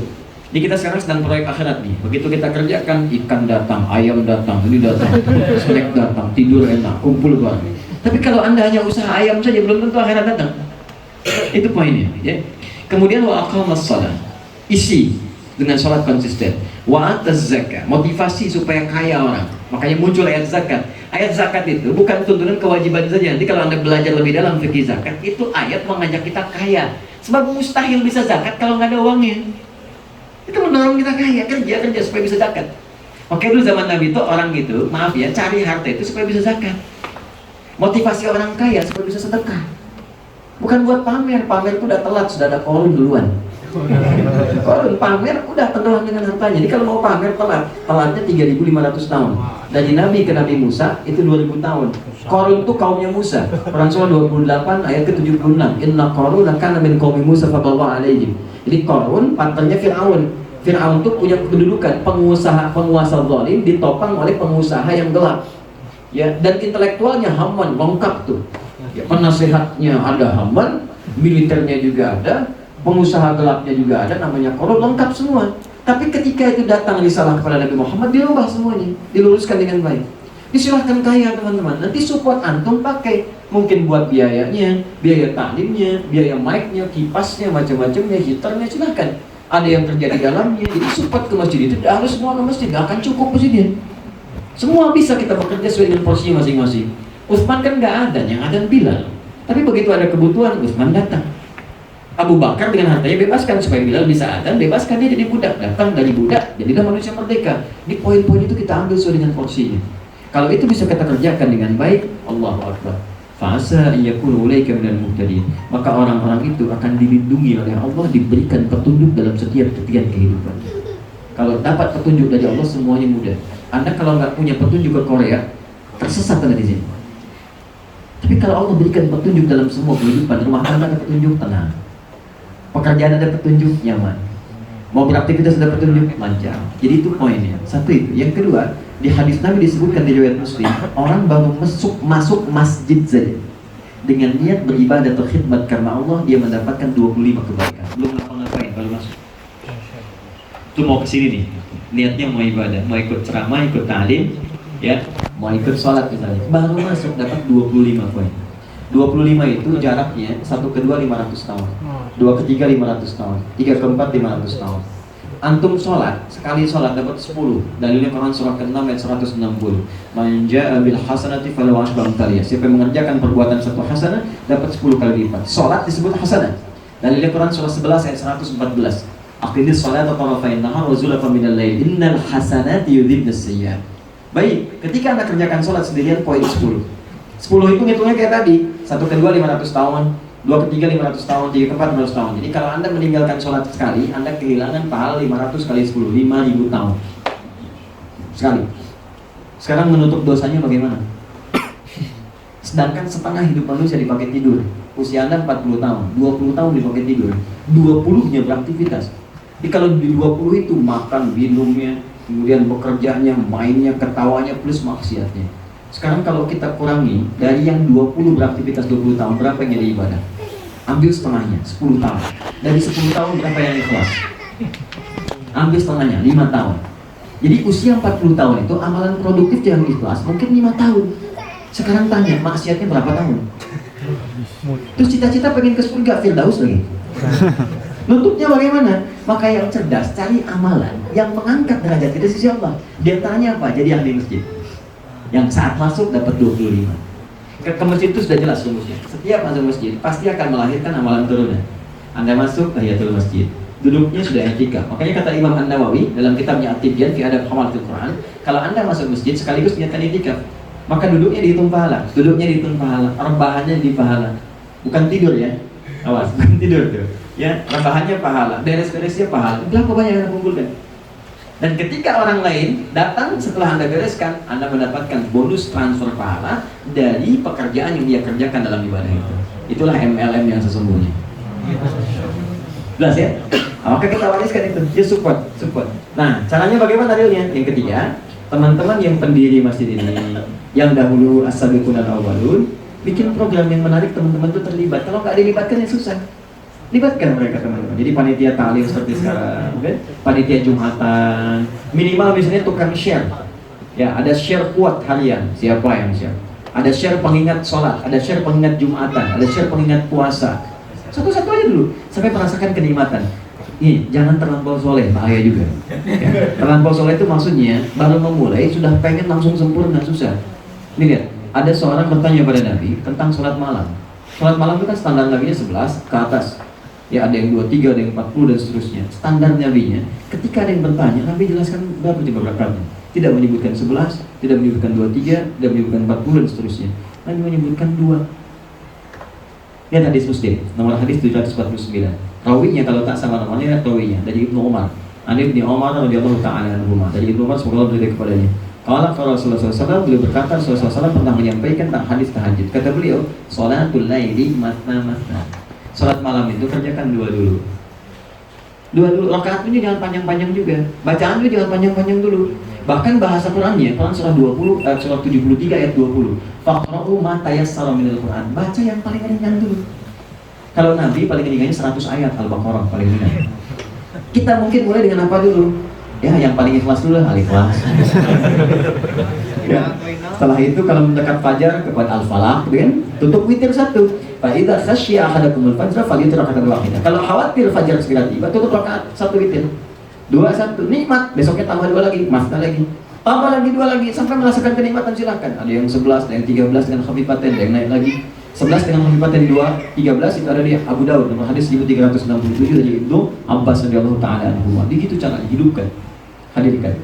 Jadi kita sekarang sedang proyek akhirat nih. Begitu kita kerjakan, ikan datang, ayam datang, ini datang, snack datang, tidur enak, kumpul bareng. Tapi kalau Anda hanya usaha ayam saja, belum tentu akhirat datang. Itu poinnya, ya. Kemudian wa aqamas shalah, isi dengan sholat konsisten. Wa ataz zakat, motivasi supaya kaya orang. Makanya muncul ayat zakat. Ayat zakat itu bukan tuntunan kewajiban saja. Nanti kalau Anda belajar lebih dalam fikih zakat, itu ayat mengajak kita kaya. Sebab mustahil bisa zakat kalau nggak ada uangnya. Itu mendorong kita kaya, kerja supaya bisa zakat. Oke, dulu zaman Nabi itu orang gitu, maaf ya, cari harta itu supaya bisa zakat. Motivasi orang kaya supaya bisa sedekah. Bukan buat pamer itu udah telat, sudah ada Qarun duluan. Qarun pamer udah tenggelam dengan hartanya. Jadi kalau mau pamer telatnya 3.500 tahun. Dari Nabi ke Nabi Musa itu 2000 tahun. Qarun itu kaumnya Musa. Quran surah 28 ayat ke-76. Inna Qaruna kana min qaumi Musa fabagha alaihim. Jadi Qarun partnernya Fir'aun. Fir'aun itu punya kedudukan penguasa zalim ditopang oleh pengusaha yang gelap. Ya, dan intelektualnya Haman lengkap tuh. Ya, penasehatnya ada Haman, militernya juga ada, pengusaha gelapnya juga ada, namanya Qarun, lengkap semua. Tapi ketika itu datang risalah kepada Nabi Muhammad, dirubah semuanya, diluruskan dengan baik. Disilahkan kaya teman-teman, nanti support antum pakai, mungkin buat biayanya, biaya taklimnya, biaya mic-nya, kipasnya, macam-macamnya, heaternya, silahkan. Ada yang kerja di dalamnya, jadi support ke masjid itu tidak harus semua ke masjid, nggak akan cukup masjidnya. Semua bisa kita bekerja sesuai dengan porsinya masing-masing. Utsman kan nggak ada, yang ada Bilal. Tapi begitu ada kebutuhan, Utsman datang. Abu Bakar dengan hartanya bebaskan supaya Bilal bisa adzan, bebaskan dia jadi budak, datang dari budak, jadilah manusia merdeka. Di poin-poin itu kita ambil sesuai dengan porsinya. Kalau itu bisa kita kerjakan dengan baik, Allahu Akbar. Fa'asa yakunu ulaika minal muhtadin. Maka orang-orang itu akan dilindungi oleh Allah, diberikan petunjuk dalam setiap titian kehidupan. Kalau dapat petunjuk dari Allah semuanya mudah. Anda kalau nggak punya petunjuk ke Korea, tersesat Anda di sini. Tapi kalau Allah berikan petunjuk dalam semua kehidupan, rumah tangga ada petunjuk, tenang. Pekerjaan ada petunjuk, nyaman. Mau beraktivitas ada petunjuk, lancar. Jadi itu poinnya. Satu itu. Yang kedua, di hadis Nabi disebutkan di riwayat Muslim, orang baru masuk masjid saja dengan niat beribadah atau khidmat karena Allah, dia mendapatkan 25 kebaikan. belum ngapa-ngapain baru masuk. Itu mau kesini nih, niatnya mau ibadah, mau ikut ceramah, ikut ta'lim, ya, mau ikut sholat misalnya, baru masuk dapat 25 poin. 25 itu jaraknya 1 ke 2 500 tahun, 2 ke 3 500 tahun, 3 ke 4 500 tahun. Antum sholat, sekali sholat dapat 10. Dalilnya Quran surah ke-6 ayat 160. Man jaa bil hasanati falahu asyru amsalha. Siapa yang mengerjakan perbuatan satu hasanah dapat 10 kali lipat. Sholat disebut hasanah. Dalilnya Quran surah 11 ayat 114. Aqimis sholata tarafain nahar wa zulafan minal lail. Innal hasanati yudhibnas sayyi'at. Baik, ketika Anda kerjakan sholat sendirian poin 10. 10 itu ngitungnya kayak tadi, 1 ke 2 500 tahun, 2 ke 3 500 tahun, 3 ke 4 500 tahun. Jadi kalau Anda meninggalkan sholat sekali, Anda kehilangan pahala 500 kali 10, 5.000 tahun sekali. Sekarang menutup dosanya bagaimana? Sedangkan setengah hidup manusia dipakai tidur. Usia Anda 40 tahun, 20 tahun dipakai tidur, 20-nya beraktivitas. Jadi kalau di 20 itu makan, minumnya, kemudian bekerjanya, mainnya, ketawanya, plus maksiatnya. Sekarang kalau kita kurangi dari yang 20 beraktivitas 20 tahun, berapa yang jadi ibadah? Ambil setengahnya, 10 tahun. Dari 10 tahun berapa yang ikhlas? Ambil setengahnya, 5 tahun. Jadi usia 40 tahun itu amalan produktif yang ikhlas mungkin 5 tahun. Sekarang tanya, maksiatnya berapa tahun? Terus cita-cita pengen ke surga, Firdaus lagi. Nutupnya bagaimana? Maka yang cerdas cari amalan yang mengangkat derajat kita di sisi Allah. Di antaranya apa? Jadi ahli masjid. Yang saat masuk dapat 25. Ke masjid itu sudah jelas rumusnya. Setiap masuk masjid pasti akan melahirkan amalan turunan. Anda masuk tahiyatul masjid, duduknya sudah i'tikaf. Makanya kata Imam An-Nawawi dalam kitabnya At-Tibyan fi Adab Hamalatul Quran, kalau Anda masuk masjid sekaligus niatkan i'tikaf, maka duduknya dihitung pahala, duduknya dihitung pahala, rebahannya di pahala. Bukan tidur ya. Awas, bukan tidur tuh. Ya, rebahannya pahala, beres-beresnya pahala. Berapa banyak yang Anda kumpulkan? Dan ketika orang lain datang setelah Anda bereskan, Anda mendapatkan bonus transfer pahala dari pekerjaan yang dia kerjakan dalam ibadah itu. Itulah MLM yang sesungguhnya. Jelas ya? Maka kita wariskan itu, ya support. Nah, caranya bagaimana realnya? Yang ketiga, teman-teman yang pendiri masjid ini, yang dahulu as-sabiqun al-awwalun, bikin program yang menarik teman-teman itu terlibat. Kalau nggak dilibatkan ya susah. Libatkan mereka teman-teman. Jadi panitia ta'lim seperti sekarang, okay? Panitia Jumatan, minimal misalnya tukang share. Ya, ada share kuat harian. Siapa yang share? Ada share pengingat sholat, ada share pengingat Jumatan, ada share pengingat puasa. Satu-satu aja dulu, sampai merasakan kenikmatan. Nih, jangan terlampau soleh, bahaya juga. Ya. Terlampau soleh itu maksudnya baru memulai sudah pengen langsung sempurna, susah. Ini lihat, ada seorang bertanya pada Nabi tentang sholat malam. Sholat malam itu kan standar Nabinya 11 ke atas. Ya, ada yang 23, ada yang 40 dan seterusnya. Standar Nabinya, ketika ada yang bertanya, Nabi jelaskan berapa coba rakatnya. Tidak menyebutkan 11, tidak menyebutkan 23, tidak menyebutkan 40 dan seterusnya. Nabi menyebutkan 2. Lihat hadis Muslim, nomor hadis 749. Rawinya kalau tak sama namanya, rawinya dari Ibnu Umar. Ibnu Umar radhiyallahu ta'ala anhuma. Dari Ibnu Umar semoga Allah berikan kepadanya. Kalau Rasulullah SAW, beliau berkata, Rasulullah SAW pernah menyampaikan tentang hadis tahajud. Kata beliau, sholatul laili matna. Sholat malam itu kerjakan dua dulu. Rakaatnya jangan panjang-panjang juga. Bacaan juga jangan panjang-panjang dulu. Bahkan bahasa Qurannya, Quran surah 73 ayat 20. Faqra'u ma tayassara minal Quran. Baca yang paling ringan dulu. Kalau Nabi paling ringannya 100 ayat Al-Baqarah paling ringan. Kita mungkin mulai dengan apa dulu? Ya, yang paling ikhlas dulu Al-Ikhlas. Ya. Setelah itu kalau mendekat fajar kepada Al-Falaq, kan? Tutup witir 1. Fa idza khasyiya ahadakumul fajr falyutir raka'atan wahidah. Kalau khawatir fajar segera tiba, tutup rakaat 1 witir. 2-1 nikmat, besoknya tambah 2 lagi, masna lagi. Tambah lagi 2 lagi sampai merasakan kenikmatan silakan. Ada yang 11, ada yang 13 dengan khafifatain, ada yang naik lagi. 11 dengan khafifatain 2, 13 itu ada di Abu Daud nomor hadis 1367 dari Ibnu Abbas radhiyallahu ta'ala anhu. Begitu cara hidupkan. Hadirkan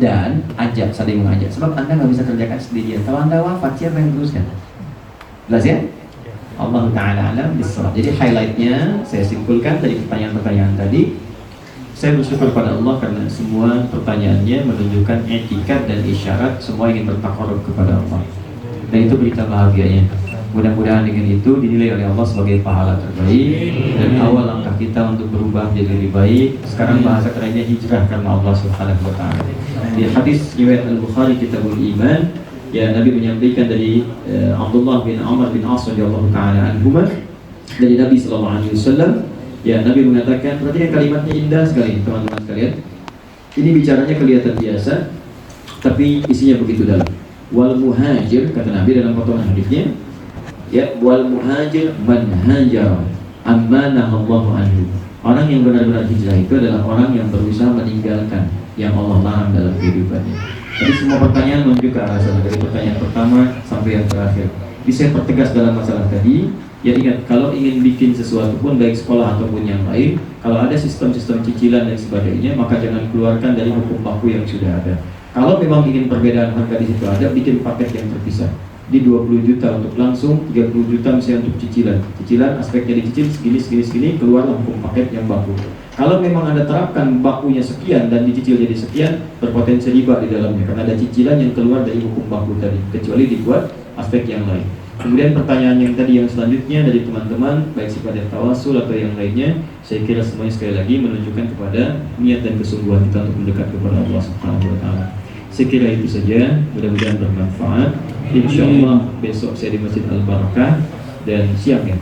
dan ajak, saling mengajak. Sebab Anda nggak bisa kerjakan sendirian. Kalau Anda wafat, siapa yang teruskan? Jelas ya? Allah Ta'ala alam bisawab. Jadi highlightnya saya simpulkan dari pertanyaan-pertanyaan tadi. Saya bersyukur pada Allah karena semua pertanyaannya menunjukkan etikat dan isyarat semua ingin bertakarub kepada Allah. Dan itu berita bahagianya. Mudah-mudahan dengan itu dinilai oleh Allah sebagai pahala terbaik dan awal langkah kita untuk berubah menjadi lebih baik. Sekarang bahasa kerennya hijrah karena Allah Subhanahu wa taala. Di hadis riwayat Al-Bukhari Kitabul Iman, ya Nabi menyampaikan dari Abdullah bin Amr bin As radhiyallahu taala anhuma dari Nabi sallallahu alaihi wasallam, Ya, Nabi mengatakan, perhatikan kalimatnya indah sekali teman-teman sekalian. Ini bicaranya kelihatan biasa, tapi isinya begitu dalam. Wal muhajir, kata Nabi dalam potongan hadisnya, ya, wal muhajir man hajar amma nahallahu anhu. Orang yang benar-benar hijrah itu adalah orang yang berusaha meninggalkan yang Allah larang dalam kehidupannya. Jadi semua pertanyaan menuju ke arah sana, dari pertanyaan pertama sampai yang terakhir. Bisa pertegas dalam masalah tadi. Ya ingat, kalau ingin bikin sesuatu pun baik sekolah ataupun yang lain, kalau ada sistem-sistem cicilan dan sebagainya, maka jangan keluarkan dari hukum baku yang sudah ada. Kalau memang ingin perbedaan harga di situ ada, bikin paket yang terpisah. Di 20 juta untuk langsung, 30 juta misalnya untuk cicilan. Cicilan aspeknya dicicil segini, keluarlah hukum paket yang baku. Kalau memang Anda terapkan bakunya sekian dan dicicil jadi sekian, berpotensi riba di dalamnya karena ada cicilan yang keluar dari hukum baku tadi, kecuali dibuat aspek yang lain. Kemudian pertanyaan yang tadi yang selanjutnya dari teman-teman, baik sifatnya tawasul atau yang lainnya, saya kira semuanya sekali lagi menunjukkan kepada niat dan kesungguhan kita untuk mendekat kepada Allah Subhanahu wa taala. Saya kira itu saja, mudah-mudahan bermanfaat. Insyaallah besok saya di Masjid Al-Barakah dan siang ya.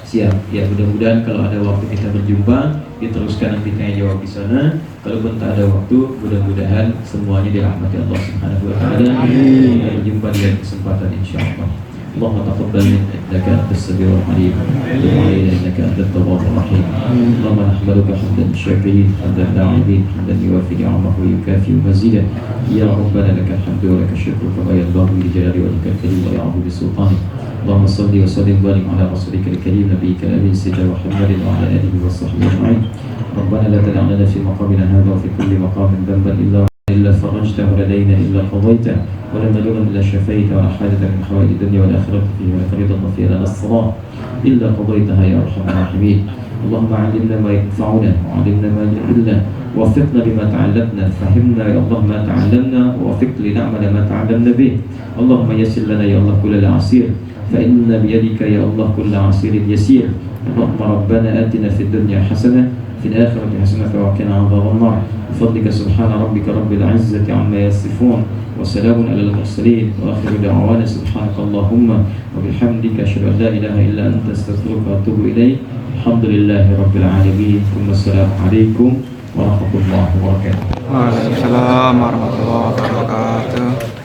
Siang. Ya, mudah-mudahan kalau ada waktu kita berjumpa, diteruskan nanti tanya jawab di sana. Kalaupun tak ada waktu, mudah-mudahan semuanya dirahmati Allah Subhanahu wa taala. Kita berjumpa di lain kesempatan insyaallah. اللهم تقبل انك انت السميع العليم وتب علينا انك انت التواب الرحيم اللهم نحمدك حمدا شاكرين حمدا داعمين حمدا يوافي نعمه ويكافئ مزيدا يا ربنا لك الحمد ولك الشكر كما ينبغي لجلال وجهك الكريم ويعظم بسلطانك اللهم صل وسلم وبارك على رسولك الكريم نبيك الامين سيدنا محمد وعلى اله وصحبه اجمعين ربنا لا تدع لنا في مقامنا هذا وفي كل مقام ذنبا إلا فرجته ولدينا إلا قضيته ولا مجرا إلا شفيته ولا حاجة من حوائج الدنيا والآخرة فيه ولا فريضة فيها لنا الصلاة إلا قضيتها يا أرحم الراحمين اللهم علمنا ما ينفعنا وعلمنا ما يضلنا ووفقنا بما تعلمنا فهمنا يا الله ما تعلمنا ووفق لنعمل ما تعلمنا به اللهم يسر لنا يا الله كل العسير فإن بيدك يا الله كل عسير يسير اللهم ربنا آتنا في الدنيا حسنة في الآخرة حسنة وقنا عذاب النار بفضلك سبحان ربك رب العزة عما يصفون وسلام على المرسلين وآخر دعوانا سبحانك اللهم وبحمدك أشهد أن لا إله إلا أنت أستغفرك وأتوب إليك الحمد لله رب العالمين ثم السلام عليكم ورحمة الله وبركاته. Waalaikumsalam warahmatullahi wabarakatuh.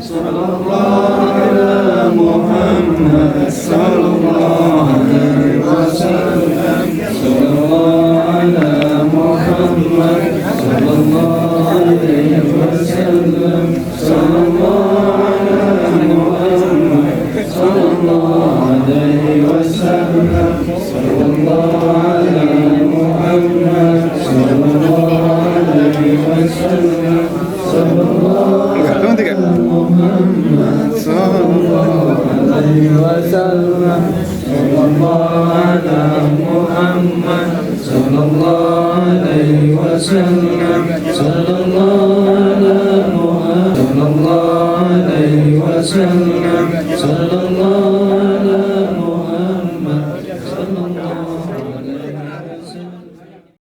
Sallallahu ala Muhammad sallallahu alaihi wasallam. Sallallahu ala Muhammad sallallahu alaihi wasallam. Sallallahu ala Muhammad sallallahu alaihi wasallam. Sallallahu ala Muhammad sallallahu alaihi wasallam. Muhammad sallallahu alaihi wasallam. Sallallahu ala Muhammad sallallahu alaihi wasallam. Sallallahu ala Muhammad sallallahu alaihi wasallam.